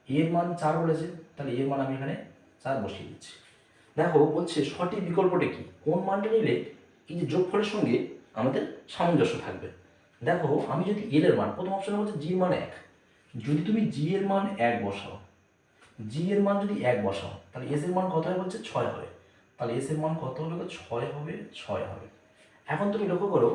এর মান 4 বলেছে, তাহলে এর মান আমি এখানে 4 বসিয়ে দিচ্ছি। দেখো বলছে সঠিক বিকল্পটা কি, কোন মানটা নিলে এই যে যোগফলের সঙ্গে আমাদের সামঞ্জস্য থাকবে। দেখো আমি যদি এল এর মান, প্রথম অপশনে বলছে জি এর মান 1, যদি তুমি জি এর মান 1 বসাও, জি এর মান যদি 1 বসাও, তাহলে এস এর মান কত হবে বলছে 6 হবে, তাহলে এস এর মান কত হবে 6 হবে, 6 হবে। এখন তুমি লক্ষ্য করো,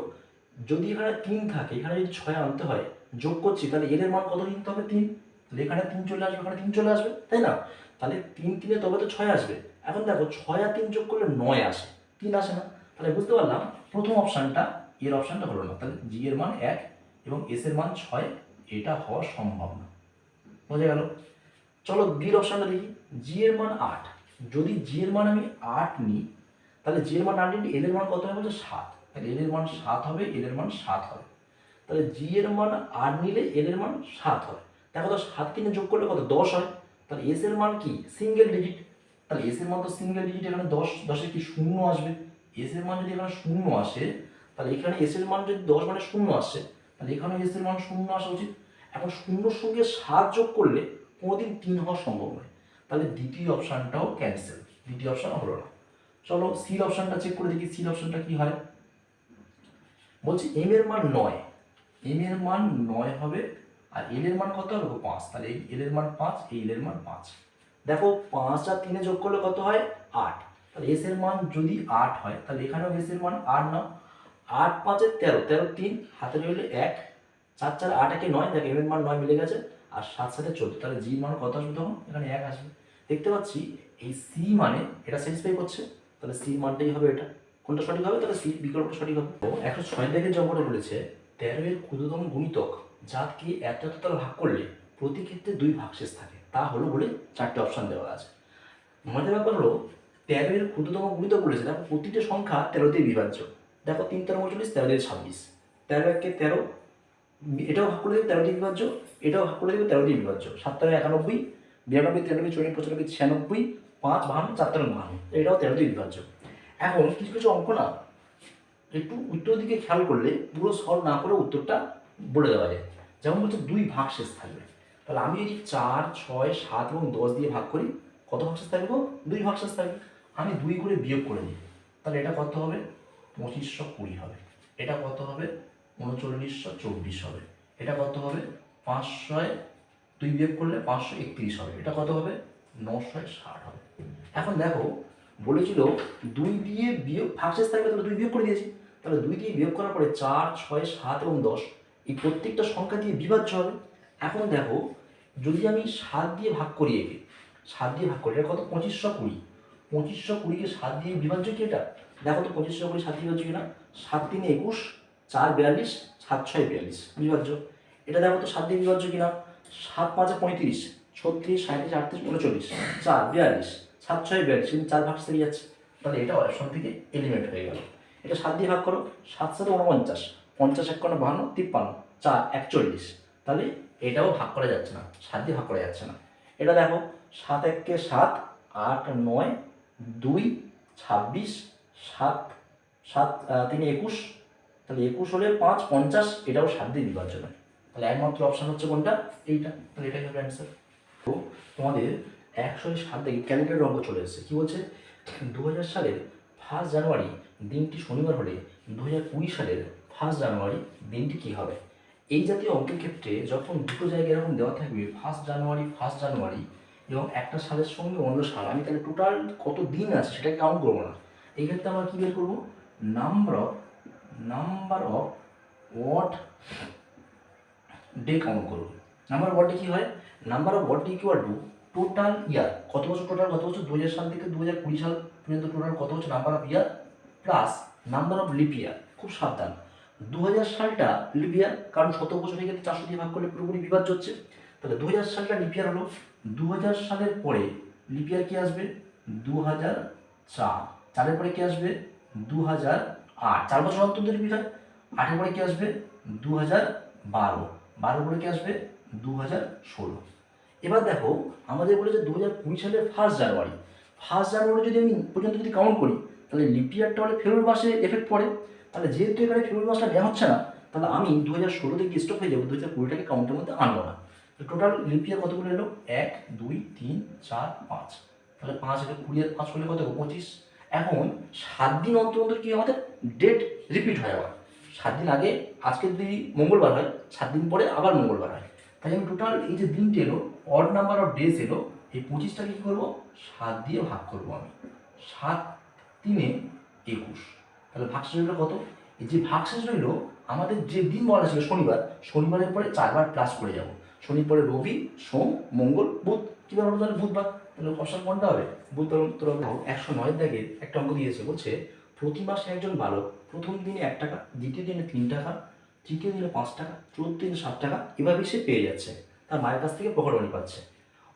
যদি এখানে 3 থাকে, এখানে যদি 6 আনতে হয়, যোগ করছি, তাহলে এর মান কত নিতে হবে 3, তাহলে এখানে 3 চলে আসবে, এখানে 3 চলে আসবে, তাই না? তাহলে 3 3 তবে তো 6 আসবে। এখন দেখো 6 আর 3 যোগ করলে 9 আসে, 3 আসে না, তাহলে বুঝতে পারলাম প্রথম অপশানটা, এর অপশানটা হলো না, তাহলে জি এর মান 1 এবং এস এর মান 6, এটা হওয়া সম্ভব না। বোঝা গেল? চলো বির অপশানটা দেখি, জি এর মান 8, যদি জি এর মান আমি 8 নিই, তাহলে জি এর মান 8 নিলে এল এর মান কত হবে বলছে 7, তাহলে এল এর মান 7 হবে, এল এর মান 7 হবে, তাহলে জি এর মান 8 নিলে এল এর মান 7 হবে। দেখো তো 7 3 যোগ করলে কত 10 হয়, তাহলে এস এর মান কি সিঙ্গেল ডিজিট, তাহলে এস এর মান তো সিঙ্গেল ডিজিট, এখানে 10, 10 কি শূন্য আসবে, এস এর মান যদি এখানে শূন্য আসে, তাহলে এখানে এস এর মান যদি 10 মানে শূন্য আসছে, তাহলে এখানে এস এর মান শূন্য আসা উচিত। এখন শূন্যর সঙ্গে 7 যোগ করলে কোনোদিন 3 হওয়া সম্ভব নয়, তাহলে দ্বিতীয় অপশানটাও ক্যান্সেল, দ্বিতীয় অপশান হলো না। চলো সি অপশানটা চেক করে দেখি, সি অপশানটা কি হয়। বলছি এম এর মান 9, এম এর মান 9 হবে, আর এল এর মান কত হবে 5, তাহলে এই এল এর মান 5, এই এল এর মান 5। দেখো 5 আর 3 যোগ করলে কত হয় 8, তাহলে এস এর মান যদি 8 হয়, তাহলে এখানেও এস এর মান 8 নাও, 8 5 13, 13 3 হাতে রইলে 1, 4 4 8 1 9, দেখো এম এর মান 9 মিলে গেছে, আর 7 7 14, তাহলে জি মান কত আসবে তখন এখানে 1 আসবে। দেখতে পাচ্ছি এই সি মানে এটা স্যাটিসফাই করছে, তাহলে সি মানটাই হবে এটা। কোনটা সঠিক হবে, তাহলে সি বিকল্পটা সঠিক হবে। 106 দাগের জঙ্গলটা বলেছে 13 এর ক্ষুদ্রতম গুণিতক যাকে এত দ্বারা ভাগ করলে প্রতি ক্ষেত্রে 2 ভাগশেষ থাকে, তা হলো বলে 4টে অপশন দেওয়া আছে। মজার ব্যাপার হলো 13 এর ক্ষুদ্রতম গুণিতক বলেছে, দেখো প্রতিটা সংখ্যা 13 দিয়ে বিভাজ্য। দেখো 3 13 39, 13 দিয়ে 26, 13 1 13, এটাও ভাগ করে দেবে 13 দিয়ে বিভাজ্য, এটাও ভাগ করে দেবে 13 দিয়ে বিভাজ্য, 7 13 91, 92 93 94 95 96, 5 52 4 13 52, এটাও 13 দিয়ে বিভাজ্য। এখন কিছু কিছু অঙ্ক না একটু উত্তর দিকে খেয়াল করলে পুরো সলভ না করে উত্তরটা বলে দেওয়া যায়। যেমন বলছে 2 ভাগশেষ থাকবে, তাহলে আমি যদি 4 6 7 এবং 10 দিয়ে ভাগ করি, কত ভাগশেষ থাকবে 2 ভাগশেষ থাকবে। আমি 2 করে বিয়োগ করে দিই, তাহলে এটা কত হবে 2520 হবে, এটা কত হবে 3924 হবে, এটা কত হবে 500, 2 বিয়োগ করলে 531 হবে, এটা কত হবে 960 হবে। এখন দেখো বলেছিল 2 দিয়ে বিয়োগ ভাগশেষ থাকবে, তাহলে 2 বিয়োগ করে দিয়েছি, তাহলে 2 দিয়ে বিয়োগ করার পরে 4 6 7 এবং 10 এই প্রত্যেকটা সংখ্যা দিয়ে বিভাজ্য হবে। এখন দেখো যদি আমি 7 দিয়ে ভাগ করি, একে 7 দিয়ে ভাগ করি, এটা কত 2520, 2520কে 7 দিয়ে বিভাজ্য কি এটা, দেখো তো 2520 7 দিয়ে বিভাজ্য কিনা, 7 3 21, 4 42, 7 6 42 বিভাজ্য। এটা দেখো তো 7 দিয়ে বিভাজ্য কিনা, 7 5 35, 36 37 38 39, 4 42, 7 6 42, কিন্তু 4 ভাগ থেকে যাচ্ছে, তাহলে এটা অপশন থেকে এলিমিনেট হয়ে গেল। এটা 7 দিয়ে ভাগ করো, 7 7 49, 50 51 52 53, 4 41, তাহলে এটাও ভাগ করা যাচ্ছে না, 7 দিয়ে ভাগ করা যাচ্ছে না। এটা দেখো 7 1 কে 7, 8 9 2 26, 7 7 3 21, তাহলে 21 হলে 5 50, এটাও 7 দিয়ে বিভাজ্য নয়, তাহলে একমাত্র অপশন হচ্ছে কোনটা এইটা, তাহলে এটাই হবে অ্যান্সার। তো তোমাদের 107 থেকে ক্যালেন্ডারের অঙ্ক চলে এসেছে। কী বলছে? 2000 সালের 1 জানুয়ারি দিনটি শনিবার হলে 2020 সালের 1 জানুয়ারি দিনটি কী হবে? এই জাতীয় অঙ্কের ক্ষেত্রে যখন দুটো জায়গায় এরকম দেওয়া থাকবে 1 জানুয়ারি এবং একটা সালের সঙ্গে অন্য সাল, আমি তাহলে টোটাল কত দিন আছে সেটাকে কাউন্ট করবো না। এই ক্ষেত্রে আমরা কী বের করবো? Number of odd day count করবো। নাম্বার অফ ওয়াট ডে কী হয়? Number of odd day equal to total year, কত বছর টোটাল, কত বছর 2000 সাল থেকে 2020 সাল পর্যন্ত টোটাল কত বছর number of year, plus number of lip ইয়ার। খুব সাবধান, 2000 সালটা লিপ ইয়ার, কারণ 100 বছরের ক্ষেত্রে 400 দিয়ে ভাগ করলে পুরোপুরি বিভাজ্য হচ্ছে। তাহলে 2000 সালটা লিপ ইয়ার হলো। 2000 সালের পরে লিপ ইয়ার কী আসবে? 2004। 4-এর পরে কী আসবে? 2008। 4 বছর অন্তর লিপ ইয়ার। 8-এর পরে কী আসবে? 2012। 12-এর পরে কী আসবে? 2016। এবার দেখো, আমাদের বলে যে 2020 সালের 1 জানুয়ারি, 1 জানুয়ারি যদি আমি পর্যন্ত যদি কাউন্ট করি, তাহলে লিপ ইয়ারটা হলে ফেব্রুয়ারি মাসে এফেক্ট পড়ে। তাহলে যেহেতু এখানে ফেব্রুয়ারি মাসটা নেওয়া হচ্ছে না, তাহলে আমি 2016 থেকে স্টপ হয়ে যাবো, 2020টাকে কাউন্টের মধ্যে আনবো না। টোটাল লিপ ইয়ার কতগুলো এলো? 1, 2, 3, 4, 5। তাহলে 5 থেকে 20 আর 5 করলে কত? 25। এখন 7 দিন অন্তর অন্তর কি আমাদের ডেট রিপিট হয় আবার। 7 দিন আগে, আজকে যদি মঙ্গলবার হয়, 7 দিন পরে আবার মঙ্গলবার হয়। তাই আমি টোটাল এই যে দিনটি এলো, অড নাম্বার অফ ডেজ এলো, এই 25টাকে কী করবো? 7 দিয়ে ভাগ করবো আমি। 7 3 21। তাহলে ভাগশেষ রইল কত? এই যে ভাগশেষ রইল, আমাদের যে দিন বলা ছিল শনিবার, শনিবারের পরে 4 বার প্লাস করে যাব। শনির পরে রবি, সোম, মঙ্গল, বুধ। কীভাবে হবে তাহলে? বুধবার। তাহলে অপশন কোনটা হবে? বুধবার উত্তর হবে। 109 দাগের একটা অঙ্ক দিয়েছে, বলছে প্রতি মাসে একজন বালক প্রথম দিনে 1 টাকা, দ্বিতীয় দিনে 3 টাকা, তৃতীয় দিনে 5 টাকা, চতুর্থ দিনে 7 টাকা, এভাবেই সে পেয়ে যাচ্ছে, তার মায়ের কাছ থেকে পকেট মানি পাচ্ছে।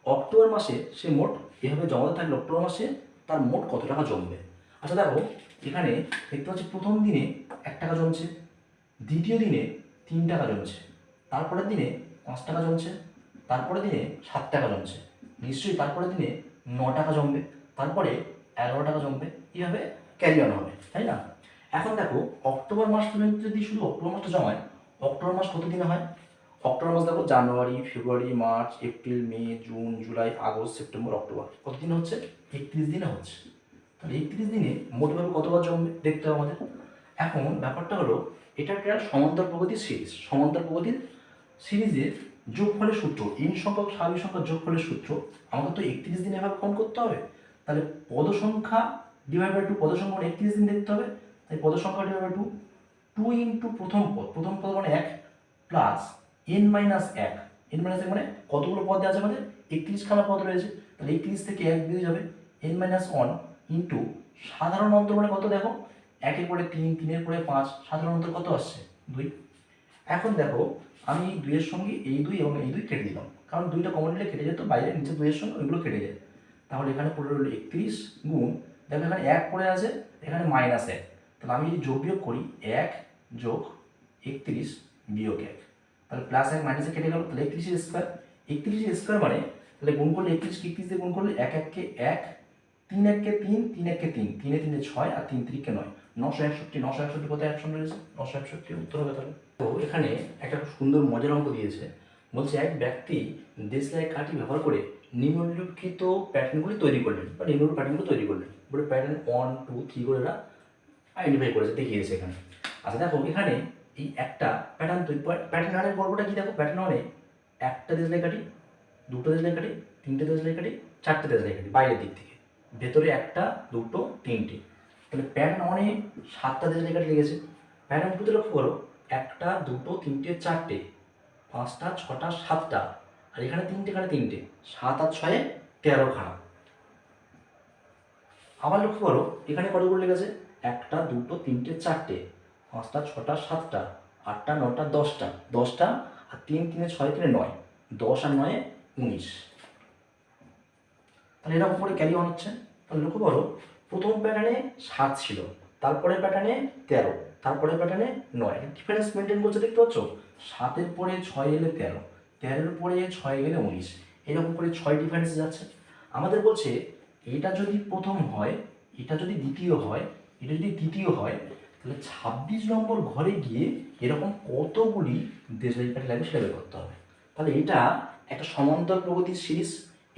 অক্টোবর মাসে সে মোট এভাবে জমাতে থাকলে অক্টোবর মাসে তার মোট কত টাকা জমবে? আচ্ছা দেখো, এখানে দেখতে পাচ্ছি প্রথম দিনে 1 টাকা জমছে, দ্বিতীয় দিনে 3 টাকা জমছে, তারপরের দিনে 5 টাকা জমছে, তারপরের দিনে 7 টাকা জমছে, নিশ্চয়ই তারপরের দিনে 9 টাকা জমবে, তারপরে 11 টাকা জমবে, এইভাবে ক্যারি অন হবে, তাই না? এখন দেখো, অক্টোবর মাস পর্যন্ত যদি শুধু অক্টোবর মাসটা জমায়, অক্টোবর মাস কত দিনে হয়? অক্টোবর মাস দেখো, January, February, March, April, May, June, July, August, September, October, কত দিনে হচ্ছে? 31 দিনে হচ্ছে। তাহলে 31 দিনে মোটভাবে কতবার জমবে দেখতে হবে আমাদের। এখন ব্যাপারটা হলো, এটা একটা সমান্তর প্রগতির সিরিজ। সমান্তর প্রগতির সিরিজের যোগফলের সূত্র, ইন সংখ্যক স্বাভাবিক সংখ্যার যোগফলের সূত্র আমাকে তো 31 দিনে এভাবে কাউন্ট করতে হবে। তাহলে পদ সংখ্যা ডিভাইড বাই 2, পদ সংখ্যা 31 দিন দেখতে হবে। তাই পদ সংখ্যা ডিভাইড বাই 2, 2 ইন্টু প্রথম পদ মানে 1 plus n minus 1। n minus 1 মানে কতগুলো পদ আছে আমাদের? 31 খানা পদ রয়েছে। তাহলে 31 থেকে 1 দিয়ে যাবে, n মাইনাস 1 ইন্টু সাধারণ অন্তর মানে কত? দেখো, 1-এর পরে 3, 3-এর পরে 5, সাধারণ অন্তর কত আসছে? 2। এখন দেখো, আমি 2-এর সঙ্গে এই 2 এবং এই 2 কেটে দিলাম, কারণ 2টা কমন নিলে কেটে যেত, বাইরে নিচে 2-এর সঙ্গে ওইগুলো কেটে যায়। তাহলে এখানে পড়ে রইল 31 গুণ, দেখো এখানে 1 পড়ে আছে, এখানে মাইনাস 1। তাহলে আমি যদি যোগ বিয়োগ করি, 1 যোগ 31 বিয়োগ 1, তাহলে প্লাস 1 মাইনাসে কেটে গেল। তাহলে 31 স্কোয়ার, 31 স্কোয়ার মানে তাহলে গুণ করলে 31 কে 31 দিয়ে গুণ করলে 1 1 কে 1, 3 1 কে 3, 3 1 কে 3, 3 এ 3 এ 6 আর 3 3 কে 9, 961। 961 কোথায় অপশন রয়েছে? 961 উত্তর হবে। তাহলে তো এখানে একটা খুব সুন্দর মজার অঙ্ক দিয়েছে, বলছে এক ব্যক্তি দেশলাই কাঠি ব্যবহার করে নিম্নলিখিত প্যাটার্নগুলি তৈরি করলেন, বা নিম্নলিখিত প্যাটার্নগুলো তৈরি করলেন। বলে প্যাটার্ন 1 2 3 করে এরা আইডেন্টিফাই করেছে, দেখিয়েছে এখানে। আচ্ছা দেখো, এখানে এই একটা প্যাটার্ন তৈরি, প্যাটার্ন ওয়ানের গল্পটা কি দেখো, প্যাটার্ন ওয়ানে একটা দেশলাই কাঠি, দুটো দেশলাই কাঠি, তিনটে দেশলাই কাঠি, চারটে দেশলাই কাঠি বাইরের দিক থেকে, ভেতরে একটা, দুটো, তিনটে। তাহলে প্যাটার্ন ওয়ানে 7টা দেশলাই কাঠি লেগেছে। প্যাটার্ন টুতে লক্ষ্য করো, একটা, দুটো, তিনটে, চারটে, 5টা, 6টা, 7টা, আর এখানে 3টে, এখানে 3টে, 7 আর 6 13 খানা। আবার লক্ষ্য করো, এখানে কতগুলো লেগেছে? একটা, দুটো, তিনটে, চারটে, 5টা, 6টা, 7টা, 8টা, 9টা, 10টা, 10টা, আর 3 3 6 3 9, 10 আর 9 19। তাহলে এরকম করে ক্যারি অন হচ্ছে। তাহলে লক্ষ্য করো, প্রথম প্যাটার্নে 7 ছিল, তারপরের প্যাটার্নে 13, তারপরের প্যাটার্নে 9। ডিফারেন্স মেনটেন করছে, দেখতে পাচ্ছ? 7-এর পরে 6 এলে 13, 13-এর পরে 6 গেলে 19, এরকম করে 6 ডিফারেন্স যাচ্ছে। আমাদের বলছে এটা যদি প্রথম হয়, এটা যদি দ্বিতীয় হয়, এটা যদি তৃতীয় হয়, তাহলে 26 নম্বর ঘরে গিয়ে এরকম কতগুলি দেশলাই কাঠি লাগবে সেটা বের করতে হবে। তাহলে এটা একটা সমান্তর প্রগতির সিরিজ,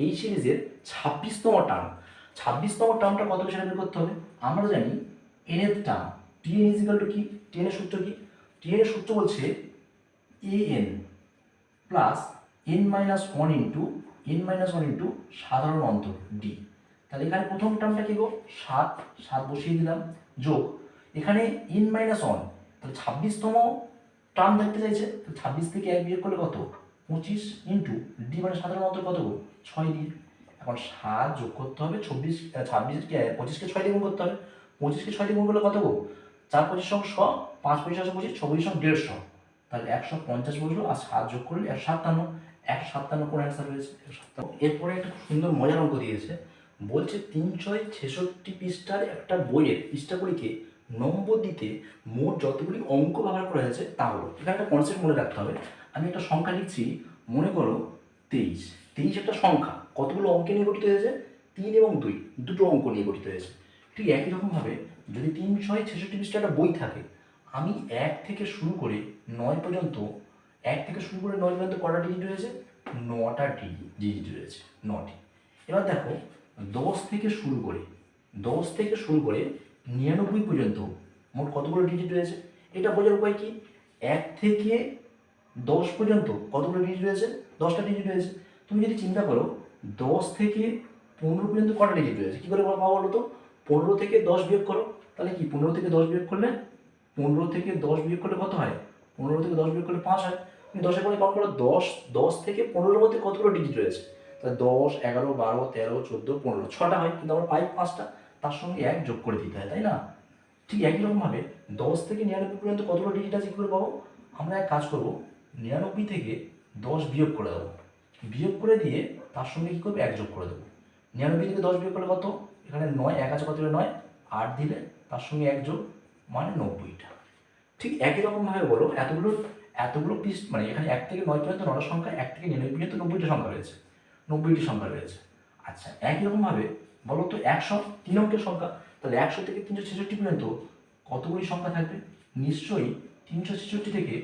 এই সিরিজের 26তম টার্ম। 26তম টার্মটা কত সেটা বের করতে হবে। আমরা জানি এনের টার্ম টিএন ইজিক্যাল টু কি, টিএনের সূত্র কি, টিএনের সূত্র বলছে N plus N minus one into সাধারণ অন্তর ডি। তাহলে এখানে প্রথম টার্মটা কি গো, 7 বসিয়ে দিলাম, যোগ এখানে এন মাইনাস ওয়ান, তাহলে 26তম টার্ম দেখতে চাইছে, তো 26 থেকে 1 বিয়োগ করলে কত, 25 ইন্টু ডি মানে সাধারণ অন্তর কত গো, 6 দিয়ে। এখন 7 যোগ করতে হবে 25কে 6 দিয়ে গুণ করতে হবে, 25কে 6 দিয়ে গুণ করলে কত গো, 4 25 100, 5 25 25, 6 25 150, তাহলে 150 বসলো, আর 7 যোগ করলে 157, 157 কোন অ্যান্সার হয়েছে 157। এরপরে একটা খুব সুন্দর মজার অঙ্ক দিয়েছে, বলছে 366 পৃষ্ঠার একটা বইয়ের পৃষ্ঠাগুলিকে নম্বর দিতে মোট যতগুলি অঙ্ক ব্যবহার করা হয়েছে তা হলো। এখানে একটা কনসেপ্ট মনে রাখতে হবে, আমি একটা সংখ্যা লিখছি, মনে করো 23। 23 একটা সংখ্যা, কতগুলো অঙ্কে নিয়ে গঠিত হয়েছে, 3 এবং 2 দুটো অঙ্ক নিয়ে গঠিত হয়েছে। ঠিক একই রকমভাবে যদি 366 পৃষ্ঠার একটা বই থাকে, আমি 1 থেকে শুরু করে 9 পর্যন্ত, 1 থেকে শুরু করে 9 পর্যন্ত কটা ডিজিট রয়েছে, 9টা ডিজিট রয়েছে, 9টি। এবার দেখো 10 থেকে শুরু করে 99 পর্যন্ত মোট কতগুলো ডিজিট রয়েছে, এটা বোঝার উপায় কি, 1 থেকে 10 পর্যন্ত কতগুলো ডিজিট রয়েছে, 10টা ডিজিট রয়েছে। তুমি যদি চিন্তা করো 10 থেকে 15 পর্যন্ত কটা ডিজিট রয়েছে, কী করে পাবো বলো তো, 15 থেকে 10 বিয়োগ করো, তাহলে কি 15 থেকে 10 বিয়োগ করলে, 15 থেকে 10 বিয়োগ করলে কত হয়, 15 থেকে 10 বিয়োগ করলে 5 হয়। তুমি 10-এর পরে কাউন্ট করো, 10 থেকে 15-এর মধ্যে কতগুলো ডিজিট রয়েছে, তাহলে 10 11 12 13 14 15, 6টা হয়, কিন্তু আমরা পাই 5টা, তার সঙ্গে 1 যোগ করে দিতে হয়, তাই না। ঠিক একই রকমভাবে 10 থেকে 99 পর্যন্ত কতগুলো ডিজিট আছে কী করে পাবো, আমরা এক কাজ করবো, 99 থেকে 10 বিয়োগ করে দেবো, বিয়োগ করে দিয়ে তার সঙ্গে কী করবো, 1 যোগ করে দেবো। 99 থেকে 10 বিয়োগ করলে কত, এখানে 9, 1 আছে কত, 9, 8 দিলে তার সঙ্গে 1 যোগ, মানে 90টা। ঠিক একই রকমভাবে বলো, এতগুলো পিস, মানে এখানে 1 থেকে 9 পর্যন্ত 9টা সংখ্যা, 1 থেকে 99 পর্যন্ত 90টা সংখ্যা রয়েছে, 90টি সংখ্যা রয়েছে। আচ্ছা একই রকমভাবে বলো তো 100 3 অঙ্কের সংখ্যা, তাহলে 100 থেকে 366 পর্যন্ত কতগুলি সংখ্যা থাকবে, নিশ্চয়ই 366 থেকে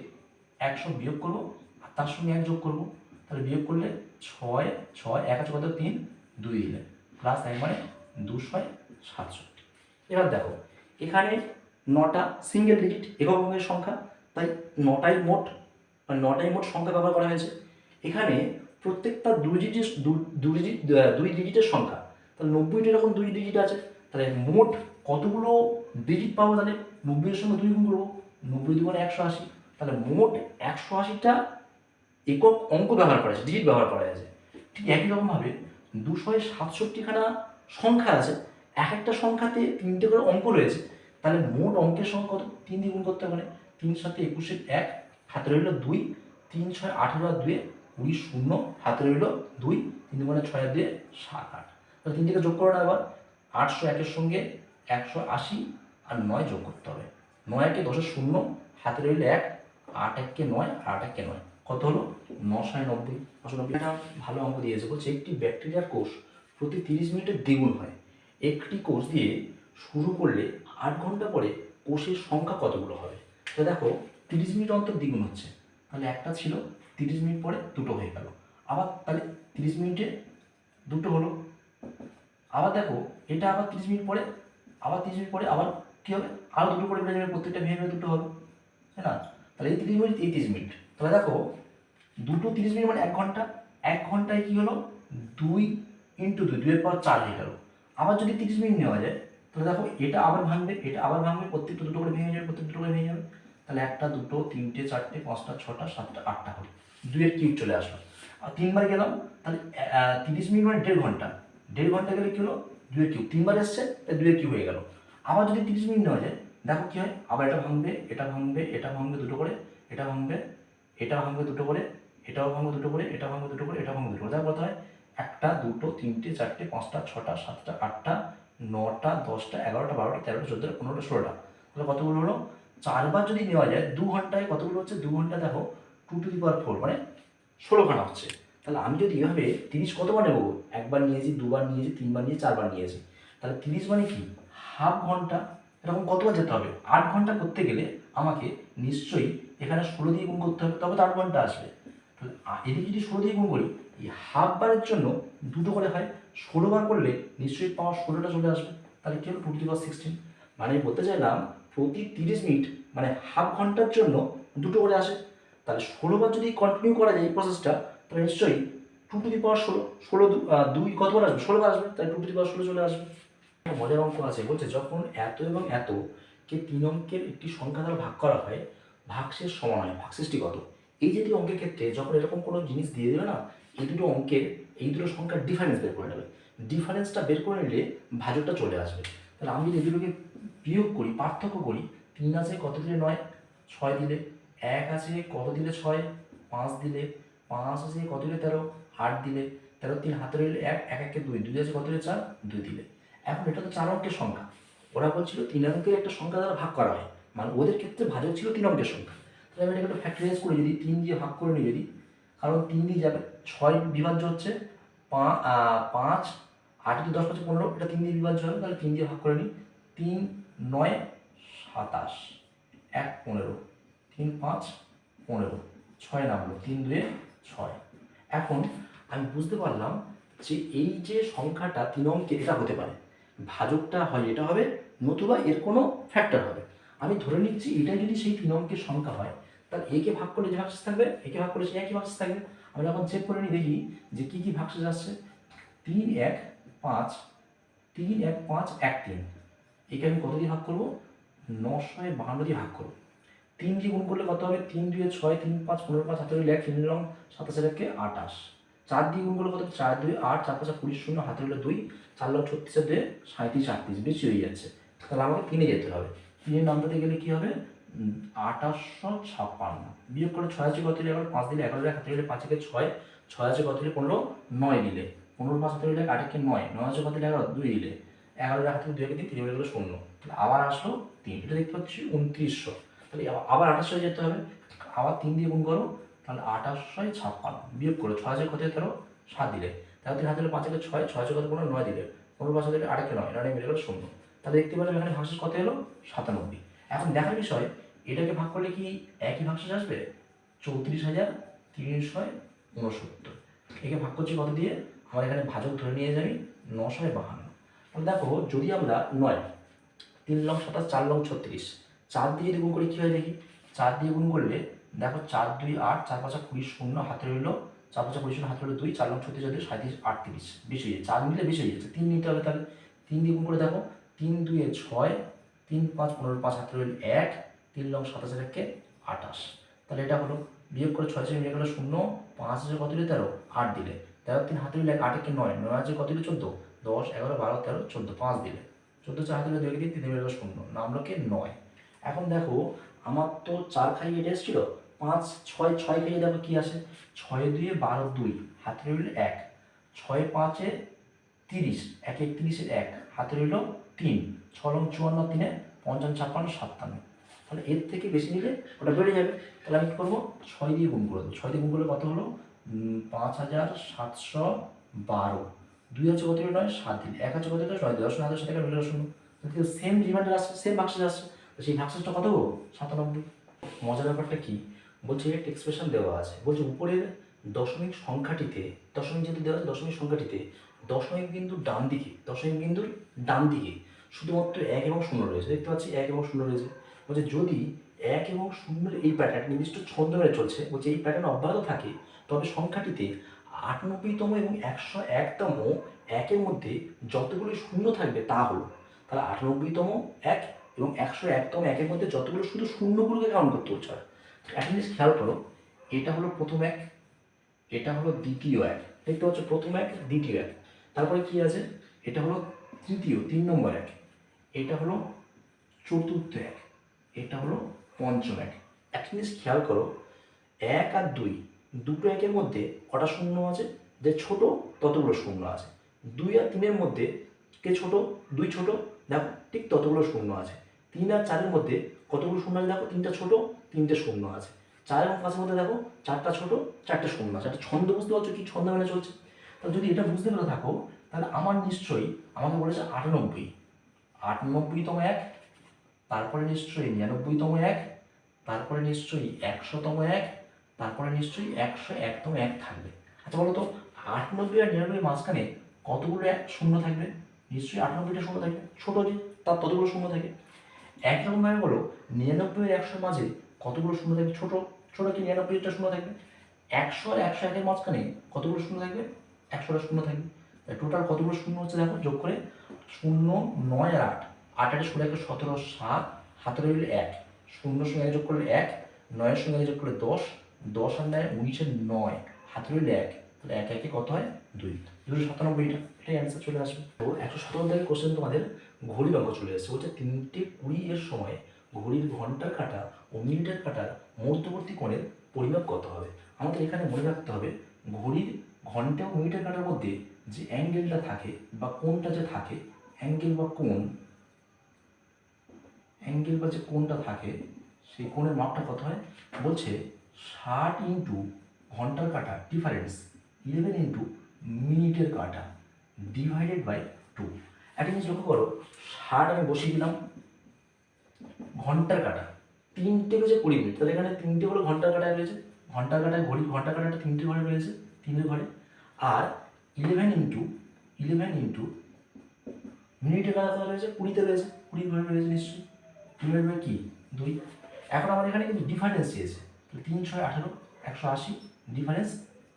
100 বিয়োগ করবো, আর তার সঙ্গে 1 যোগ করবো, তাহলে বিয়োগ করলে 6 6 1 আছে কত, 3 2 দিলে প্লাস 1 মানে 267। এবার দেখো এখানে 9টা সিঙ্গেল ডিজিট একক অঙ্কের সংখ্যা, তাই 9টাই মোট, মানে 9টাই মোট সংখ্যা ব্যবহার করা হয়েছে। এখানে প্রত্যেকটা দুই ডিজিটের সংখ্যা, তাহলে 90টা এরকম 2 ডিজিট আছে, তাহলে মোট কতগুলো ডিজিট পাবো, তাহলে 90-এর সঙ্গে 2 গুণ করবো, 90 2 মানে 180, তাহলে মোট 180টা একক অঙ্ক ব্যবহার করা আছে, ডিজিট ব্যবহার করা আছে। ঠিক একই রকমভাবে 267খানা সংখ্যা আছে, এক একটা সংখ্যাতে 3টে করে অঙ্ক রয়েছে, তাহলে মোট অঙ্কের সংখ্যা কত, 3 দিয়ে গুণ করতে পারে, 3 7 21 1, হাতে রইল 2, 3 6 18 আর 2 20 0, হাতে রইল 2, 3 মানে 6 আর 2 7 8, তাহলে 3 থেকে যোগ করো না, এবার 800 1-এর সঙ্গে 180 আর 9 যোগ করতে হবে, 9 1 10 0, হাতে রইল 1, 8 1 9 আর 8 1 9, কত হলো 990। 990 একটা ভালো অঙ্ক দিয়েছে, বলছে একটি ব্যাকটেরিয়ার কোষ প্রতি 30 মিনিটে দ্বিগুণ হয়, একটি কোষ দিয়ে শুরু করলে 8 ঘন্টা পরে কোষের সংখ্যা কতগুলো হবে। তো দেখো 30 মিনিট অন্তর দ্বিগুণ হচ্ছে, তাহলে একটা ছিল, 30 মিনিট পরে দুটো হয়ে গেল, আবার তাহলে 30 মিনিটে দুটো হলো, আবার দেখো এটা আবার 30 মিনিট পরে, আবার 30 মিনিট পরে আবার কী হবে, আরও দুটো করে বেড়ে যাবে, প্রত্যেকটা ভেঙে ভেঙে দুটো হবে, তাই না। তাহলে এই 30 মিনিট, এই 30 মিনিট, তাহলে দেখো দুটো 30 মিনিট মানে 1 ঘন্টা, 1 ঘন্টায় কী হলো, 2 ইন্টু 2, 2-এর পাওয়ার 4 হয়ে গেল। আবার যদি 30 মিনিট নেওয়া যায়, তাহলে দেখো এটা আবার ভাঙবে, এটা আবার ভাঙবে, প্রত্যেকটা দুটো করে ভেঙে যাবে, প্রত্যেক দুটো করে ভেঙে যাবে, তাহলে 1টা 2টো 3টে 4টে 5টা 6টা 7টা 8টা হলো, 2-এর কিউব চলে আসলো। আর 3বার গেলাম, তাহলে 30 মিনিট মানে 1.5 ঘন্টা, 1.5 ঘন্টা গেলে কী হলো, 2-এর কিউব, 3বার এসছে তাই 2-এর কিউব হয়ে গেল। আবার যদি 30 মিনিট নেওয়া যায়, দেখো কী হয়, আবার এটা ভাঙবে, এটা ভাঙবে, এটা ভাঙবে দুটো করে, এটা ভাঙবে, এটা ভাঙবে দুটো করে, এটাও ভাঙবে দুটো করে, এটা ভাঙবে দুটো করে, এটা ভাঙবে দুটো করে, তারপর কত হয়, 1টা 2টো 3টে 4টে 5টা 6টা 7টা 8টা 9টা 10টা 11টা 12টা 13টা 14টা 15টা 16টা, তাহলে কতগুলো হলো, 4বার যদি নেওয়া যায় 2 ঘন্টায় কতগুলো হচ্ছে, 2 ঘন্টা দেখো 2 টু দি পাওয়ার 4 মানে 16খানা হচ্ছে। তাহলে আমি যদি এভাবে 30 কতবার নেবো, একবার নিয়েছি, দুবার নিয়েছি, 3বার নিয়েছি, 4বার নিয়েছি, তাহলে 30 মানে কি হাফ ঘন্টা, এরকম কতবার যেতে হবে, 8 ঘন্টা করতে গেলে আমাকে নিশ্চয়ই এখানে 16 দিয়ে গুণ করতে হবে, তবে তো 8 ঘন্টা আসবে। তাহলে এদিকে যদি 16 দিয়ে গুণ করি, এই হাফ বারের জন্য দুটো করে হয়, 16 বার করলে নিশ্চয়ই পাওয়ার 16টা চলে আসবে। তাহলে কি হলো 2^16। মানে আমি বলতে চাইলাম প্রতি 30 মিনিট মানে হাফ ঘন্টার জন্য দুটো করে আসে। তাহলে 16 বার যদি কন্টিনিউ করা যায় এই প্রসেসটা, তাহলে নিশ্চয়ই 2^16, 2 কতবার আসবে, 16 বার আসবে, তাহলে 2^16 চলে আসবে। মজার অঙ্ক আছে, বলছে যখন এত এবং এত কে 3 অঙ্কের একটি সংখ্যা দ্বারা ভাগ করা হয়, ভাগশেষ সমান হয়, ভাগশেষটি কত? এই জাতীয় অঙ্কের ক্ষেত্রে যখন এরকম কোনো জিনিস দিয়ে দেবে না, এই দুটো অঙ্কের এই দুটো সংখ্যার ডিফারেন্স বের করে নেবে। ডিফারেন্সটা বের করে নিলে ভাজকটা চলে আসবে। তাহলে আমি যদি এগুলোকে বিয়োগ করি, পার্থক্য করি, 3 আছে কত দিলে 9, 6 দিলে, 1 আছে কত দিলে 6, 5 দিলে, 5 আছে কত দিলে 13, 8 দিলে, 13 3 হাতে রইলে 1, 1 1 2, 2 আছে কত দিলে 4, 2 দিলে। এখন এটা তো 4 অঙ্কের সংখ্যা, ওরা বলছিল 3 অঙ্কের একটা সংখ্যা দ্বারা ভাগ করা হয়, মানে ওদের ক্ষেত্রে ভাজক ছিল 3 অঙ্কের সংখ্যা। তাহলে আমি এটাকে একটু ফ্যাক্টরাইজ করি, যদি 3 দিয়ে ভাগ করে নিই, যদি কারণ 3 দিয়ে যাবে 6 বিভাজ্য হচ্ছে 5, 8 দিয়ে 10 5 15, এটা 3 দিয়ে বিভাজ্য হবে, তাহলে 3 দিয়ে ভাগ করে নিই। 3 9 27, 1 15, 3 5 15, 6 নামলো, 3 2 6। এখন আমি বুঝতে পারলাম যে এই যে সংখ্যাটা 3 অঙ্কের, এটা হতে পারে ভাজকটা হয়, এটা হবে, নতুবা এর কোনো ফ্যাক্টর হবে। আমি ধরে নিচ্ছি এটা যদি সেই 3 অঙ্কের সংখ্যা হয়, তাহলে একে ভাগ করলে যে ভাগশেষ থাকবে, একে ভাগ করলে সেই একই ভাগশেষ থাকবে। আমরা এখন চেক করে নিই, দেখি যে কী কী ভাগশেষ আসছে। 3 1 5, 3 1 5 1 3, একে আমি কত দিয়ে ভাগ করবো? 952 দিয়ে ভাগ করবো। 3 দিয়ে গুণ করলে কত হবে? 3 2 6, 3 5 15, 5 হাতে রইল 1, 3 রং 27 1 28। 4 দিয়ে গুণ করলে কত? 4 2 8, 4 5 20 0, হাতে রইল 2, 4 লং 36 2 37 38, বেশি হয়ে যাচ্ছে। তাহলে আমাকে 3-এ যেতে হবে। 3-এর নামটাতে গেলে কি হবে? 2856। বিয়োগ করে 6 আছে কত দিলে 11, 5 দিলে 11, হাতে রইলে 5 একে 6, 6 আছে কত দিলে 15, 9 দিলে, 15 5 হাতে রইলে 8 একে 9, 9 আছে কত দিলে 11, 2 দিলে, 11 হাতে 2 একে 3, 3 হয়ে গেলো 0। তাহলে আবার আসলো 3, এটা দেখতে পাচ্ছি 2900। তাহলে আবার 2800 যেতে হবে, আবার 3 দিয়ে গুণ করো, তাহলে 2856। বিয়োগ করো 6 আছে কত 13, 7 দিলে, তাহলে 3 হাতে 5 একে 6, 6 আছে কত 15, 9 দিলে, 15 5 দিলে 8 একে 9, 9 মিলে গেল 0। তাহলে দেখতে পেলাম এখানে ভাগশেষ কত এলো? 97। এখন দেখার বিষয়, এটাকে ভাগ করলে কি একই ভাগশেষ আসবে? 34,369। একে ভাগ করছি কত দিয়ে? আমার এখানে ভাজক ধরে নিয়ে যাবি 952। তাহলে দেখো, যদি আমরা 9, 3 লং 27, 4 লং 36, 4 দিয়ে যদি গুণ করি কী হয় দেখি। 4 দিয়ে গুণ করলে দেখো 4 2 8, 4 5 20 0, হাতে রইল 4 5 20 0, হাতে রইল 2, 4 লং 36 37 38, বেশি হয়ে যাচ্ছে, 4 নিলে বেশি হয়ে যাচ্ছে, 3 নিতে হবে। তাহলে 3 দিয়ে গুণ করে দেখো, 3 2 6, 3 5 15, 5 হাতে রইল 1, 3 লং 27 1 28। তাহলে এটা হলো, বিয়োগ করে 6 মিলে গেলো 0, 5 আছে কত দিলে 13, 8 দিলে, 13 3 হাতে রইল 8 একে 9, 9 আছে কত দিলে 14, 10 11 12 13 14, 5 দিলে, 14 4 হাতে রইল 2 দিয়ে 3 মিলে গেলো 0, নামলো কে 9। এখন দেখো, আমার তো 4 খাইয়ে এটা এসেছিল, 5 6 6 খাইয়ে দেখো কি আসে। 6 2 12 2, হাতে রইল 1, 6 5 30, 1 31 1, হাতে রইল 3, 6 লং 54 3 55 56 57। তাহলে এর থেকে বেশি নিলে ওটা বেড়ে যাবে। তাহলে আমি কী করবো? 6 দিয়ে গুণ করে দেবো। 6 দিয়ে গুণ করলে কত হলো? 5712। 2 আছে কত হলো 9, 7 দিলে, 1 আছে কত হলো 9, 10 হাজার সাথে মিলে গেল 0। কিন্তু সেম রিমাইন্ডার আসছে, সেম ভাগশেষ আসছে, তো সেই ভাগশেষটা কত হবো? 97। মজার ব্যাপারটা কি বলছে, একটা এক্সপ্রেশন দেওয়া আছে, বলছে উপরের দশমিক সংখ্যাটিতে, দশমিক যেহেতু দেওয়া আছে, দশমিক সংখ্যাটিতে দশমিক বিন্দুর ডান দিকে, দশমিক বিন্দুর ডান দিকে শুধুমাত্র 1 এবং 0 রয়েছে, দেখতে পাচ্ছি 1 এবং 0 রয়েছে। বলছে যদি 1 এবং 0 এই প্যাটার্ন নির্দিষ্ট ছন্দ মেরে চলছে, বলছে এই প্যাটার্ন অব্যাহত থাকে, তবে সংখ্যাটিতে 98তম এবং 101তম একের মধ্যে যতগুলো শূন্য থাকবে তা হলো। তাহলে 98তম এক এবং 101তম একের মধ্যে যতগুলো শুধু শূন্যগুলোকে কাউন্ট করতে হচ্ছে। একটা জিনিস খেয়াল করো, এটা হলো প্রথম এক, এটা হলো দ্বিতীয় এক, দেখতে পাচ্ছ প্রথম এক দ্বিতীয় এক, তারপরে কি আছে, এটা হলো তৃতীয় 3 নম্বর এক, এটা হলো চতুর্থ এক, এটা হলো পঞ্চম এক। একটা জিনিস খেয়াল করো, 1 আর 2, দুটো একের মধ্যে কটা শূন্য আছে? যে ছোট ততগুলো শূন্য আছে। 2 আর 3-এর মধ্যে কে ছোট? 2 ছোট, দেখো ঠিক ততগুলো শূন্য আছে। 3 আর 4-এর মধ্যে কতগুলো শূন্য আছে? দেখো 3টা ছোট, 3টে শূন্য আছে। 4 এবং 5-এর মধ্যে দেখো 4টা ছোট, 4টে শূন্য আছে। একটা ছন্দ বুঝতে পারছো কি ছন্দ মেনে চলছে? তাহলে যদি এটা বুঝতে পেরে থাকো, তাহলে আমার নিশ্চয়ই, আমাকে বলেছে 98, 98তম এক, তারপরে নিশ্চয়ই 99তম এক, তারপরে নিশ্চয়ই 100তম এক, তারপরে নিশ্চয়ই 101তম এক থাকবে। আচ্ছা বলো তো, 98 আর 99 মাঝখানে কতগুলো শূন্য থাকবে? নিশ্চয়ই 98টা শূন্য থাকবে, ছোট যে তার ততগুলো শূন্য থাকে। একরকমভাবে বলো 99 আর 100 মাঝে কতগুলো শূন্য থাকবে? ছোট ছোট কি 99টা শূন্য থাকবে। 100 আর 101-এর মাঝখানে কতগুলো শূন্য থাকবে? 100টা শূন্য থাকবে। তাই টোটাল কতগুলো শূন্য হচ্ছে দেখো, যোগ করে 0, 9 আর 8, 8 আর 16, 17, 7, হাতে রইল 1, 0 সঙ্গে যোগ করলে 1, 9-এর সঙ্গে যোগ করলে 10, 10 আর 9, 19-এর 9, হাতে রইল 1, তাহলে 1 1-এ কত হয়? 2, 297, এটাই অ্যান্সার চলে আসবে। তো 157 দাগের কোশ্চেন তোমাদের ঘড়ির অঙ্ক চলে এসেছে। বলছে 3:20 এর সময় ঘড়ির ঘন্টার কাঁটা ও মিনিটের কাঁটার মধ্যবর্তী কোণের পরিমাপ কত হবে? আমাদের এখানে মনে রাখতে হবে ঘড়ির ঘন্টা ও মিনিটের কাঁটার মধ্যে যে অ্যাঙ্গেলটা থাকে বা কোণটা যে থাকে, অ্যাঙ্গেল বা কোণ, অ্যাঙ্গেল বা যে কোণটা থাকে সেই কোণের মাপটা কত হয়? বলছে 60 ইন্টু ঘন্টার কাঁটা ডিফারেন্স 11 ইন্টু মিনিটের কাঁটা ডিভাইডেড বাই 2। একটা জিনিস লক্ষ্য করো, 60 আমি বসিয়ে দিলাম, ঘন্টার কাঁটা 3টে বেজে 20 মিনিট, তাহলে এখানে 3টে হলো ঘন্টার কাঁটায় রয়েছে, ঘন্টার কাঁটায় ঘড়ি ঘন্টার কাঁটাটা 3টে ঘরে রয়েছে, 3টে ঘরে। আর 11 ইন্টু মিনিটের কাঁটা তো রয়েছে 20তে রয়েছে, 20 ঘরে রয়েছে নিশ্চয়ই, ডিভাইড বাই কি 2। এখন আমার এখানে কিন্তু ডিফারেন্স চেয়েছে, তো 3 6 18, 180 ডিফারেন্স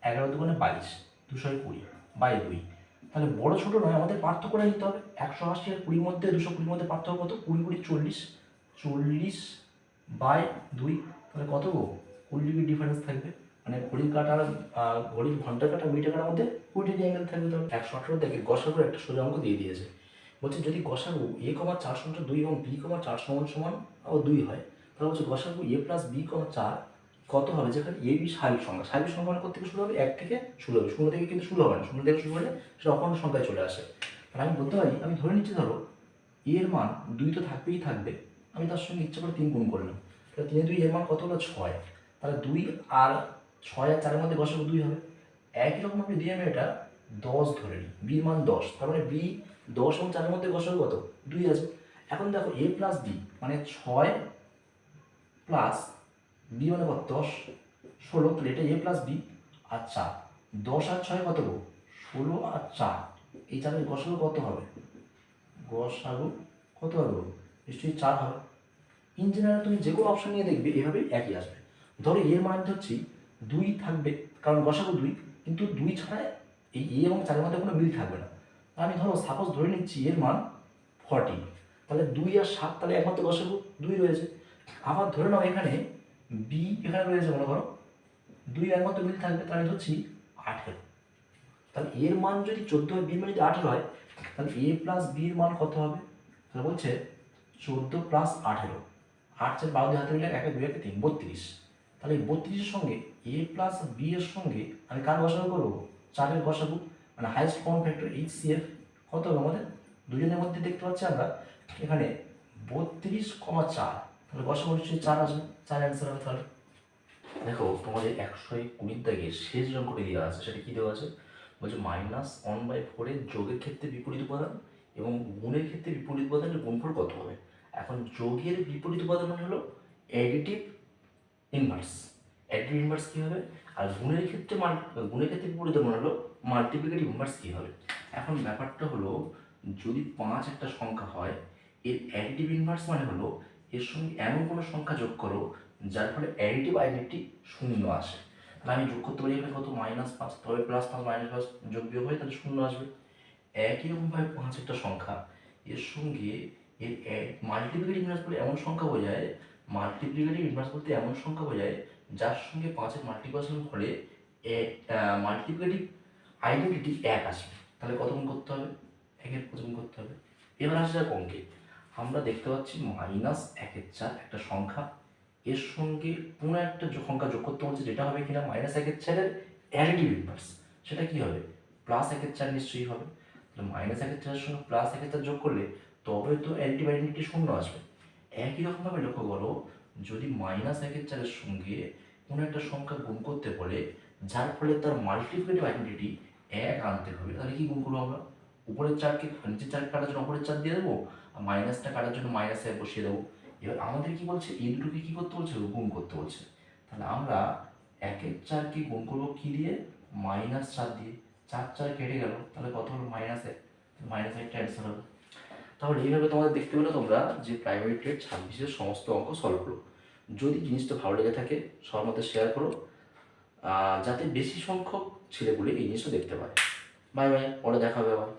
11 2 22, 220 বাই 2। তাহলে বড় ছোট নয়, আমাদের পার্থক্যটা নিতে হবে। 180 আর 20 মধ্যে 220 মধ্যে পার্থক্য কত? 20 20 40, 40 বাই 2, তাহলে কত গো? 20 ডিগ্রি ডিফারেন্স থাকবে। মানে ঘড়ির কাঁটার ঘড়ির ঘন্টার কাঁটা মিটার কাঁটার মধ্যে 20 ডিগ্রি অ্যাঙ্গেল থাকবে। তাহলে 118 থেকে গসাগুর একটা সোজা অঙ্ক দিয়ে দিয়েছে। বলছে যদি গসাগু a, 4 সমান 2 এবং b, 4 সমান সমান 2 হয়, তাহলে বলছে গসাগু a প্লাস b, 4 কত হবে? যেখানে এ বি স্বাভাবিক সংখ্যা, স্বাভাবিক সংখ্যা মানে থেকে শুরু হবে? 1 থেকে শুরু হবে, 0 থেকে কিন্তু শুরু হবে না, 0 থেকে শুরু হলে সেটা অপূর্ণ সংখ্যায় চলে আসে। তাহলে আমি বলতে পারি, আমি ধরে নিচ্ছি ধরো এর মান 2 তো থাকবেই থাকবে, আমি তার সঙ্গে ইচ্ছা করে 3 গুণ করলাম, তাহলে 3 2 এর মান কত হলো? 6। তাহলে 2 আর 6 আর 4-এর মধ্যে গসাগু 2 হবে। একই রকম আমি দিয়ে আমি এটা 10 ধরে নিই, বির মান 10, তার মানে বি 10 এবং 4-এর মধ্যে গসাগু কত? 2 আছে। এখন দেখো a প্লাস বি মানে 6 প্লাস বি মানে কত? 10, 16, তাহলে এটা a প্লাস বি আর 4, 10 আর 6 কত গো? 16 আর 4, এই 4-এর গসাগু কত হবে? গসাগু কত হবে? নিশ্চয়ই 4 হবে। ইন জেনারেল তুমি যে কোনো অপশন নিয়ে দেখবে এভাবে একই আসবে। ধরো এর মান ধরছি 2 থাকবে, কারণ গসাগু 2, কিন্তু 2 ছাড়া এই এ এবং 4-এর মধ্যে কোনো মিল থাকবে না। আমি ধরো সাপোজ ধরে নিচ্ছি এর মান 40, তাহলে 2 আর 7, তাহলে একমাত্র গসাগু 2 রয়েছে। আবার ধরে নাও এখানে বি এখানে রয়েছে, মনে করো 2 একমাত্র মিল থাকবে, তাহলে আমি ধরছি 18, তাহলে এর মান যদি 14 হয়, বির মান যদি 18 হয়, তাহলে এ প্লাস বির মান কত হবে? তাহলে বলছে 14 প্লাস 18, 8 4 12 দিয়ে হাতে মিলে 1 2 1 3 32। তাহলে এই 32-এর সঙ্গে এ প্লাস বি এর সঙ্গে আমি কার গসাগু করবো? 4-এর গসাগু, মানে হাইস্ট কমন ফ্যাক্টর HCF কত হবে আমাদের? দুজনের মধ্যে দেখতে পাচ্ছি আমরা এখানে 32,4, তাহলে গসাগু নিশ্চয়ই 4 আসবে, 4 অ্যান্সার হবে। তাহলে দেখো তোমাদের 120 দাগের শেষ যে অঙ্কটি দেওয়া আছে সেটা কি দেওয়া আছে? বলছে -1/4 এর যোগের ক্ষেত্রে বিপরীত উপাদান এবং গুণের ক্ষেত্রে বিপরীত উপাদানের গুণফল কত হবে? এখন যোগের বিপরীত উপাদান মানে হলো অ্যাডিটিভ ইনভার্স, অ্যাডিটিভ ইনভার্স কী হবে? আর গুণের ক্ষেত্রে বিপরীত মানে হলো মাল্টিপ্লিকেটিভ ইনভার্স কী হবে? এখন ব্যাপারটা হলো, যদি 5 একটা সংখ্যা হয়, এর অ্যাডিটিভ ইনভার্স মানে হলো এর সঙ্গে এমন কোনো সংখ্যা যোগ করো যার ফলে অ্যাডিটিভ আইডেন্টিটি শূন্য আসে। তাহলে আমি যোগ করতে পারি এখানে কত? -5, তবে +5 -5 যোগ বিয়োগ হয়, তাহলে শূন্য আসবে। একই রকমভাবে 5 একটা সংখ্যা, এর সঙ্গে এর মাল্টিপ্লিকেটিভ ইনভার্স বলে এমন সংখ্যা বোঝায়, মাল্টিপ্লিকেটিভ ইনভার্স বলতে এমন সংখ্যা বোঝায় যার সঙ্গে 5-এর মাল্টিপ্লিকেশন ফলে মাল্টিপ্লিকেটিভ আইডেন্টিটি 1 আসবে। তাহলে কত গুণ করতে হবে? 1-এর কত গুণ করতে হবে? এবার আসা যাক অঙ্কে। আমরা দেখতে পাচ্ছি -1/4 একটা সংখ্যা, এর সঙ্গে কোনো একটা সংখ্যা যোগ করতে বলছে, যেটা হবে কিনা -1/4 এর অ্যাডিটিভ ইনভার্স, সেটা কি হবে? +1/4 নিশ্চয়ই হবে। তাহলে -1/4 সঙ্গে +1/4 যোগ করলে তবে তো অ্যাডিটিভ আইডেন্টিটি শূন্য আসবে। একই রকমভাবে লক্ষ্য করো, যদি -1/4 এর সঙ্গে কোনো একটা সংখ্যা গুণ করতে বলে যার ফলে তার মাল্টিপ্লিকেটিভ আইডেন্টিটি 1 আনতে হবে, তাহলে কি গুণ করবো আমরা? উপরের 4কে নিচের 4 কাটার জন্য উপরের 4 দিয়ে দেবো, আর মাইনাসটা কাটার জন্য -1 বসিয়ে দেবো। এবার আমাদের কি বলছে? এই দুটোকে কি করতে বলছে? গুণ করতে বলছে। তাহলে আমরা 1/4কে গুণ করবো কি দিয়ে? -4 দিয়ে। চার চার কেটে গেল, তাহলে কত হলো? মাইনাসে। মাইনাস একটা অ্যান্সার হবে। তাহলে এইভাবে তোমাদের দেখতে পেলে তোমরা যে প্রাইমারি টেট 26-এর সমস্ত অঙ্ক সলভ করো। যদি জিনিসটা ভালো লেগে থাকে সবার মধ্যে শেয়ার করো, যাতে বেশি সংখ্যক ছেলেগুলি এই জিনিসটা দেখতে পারে। বাই বাই, পরে দেখা হবে আবার।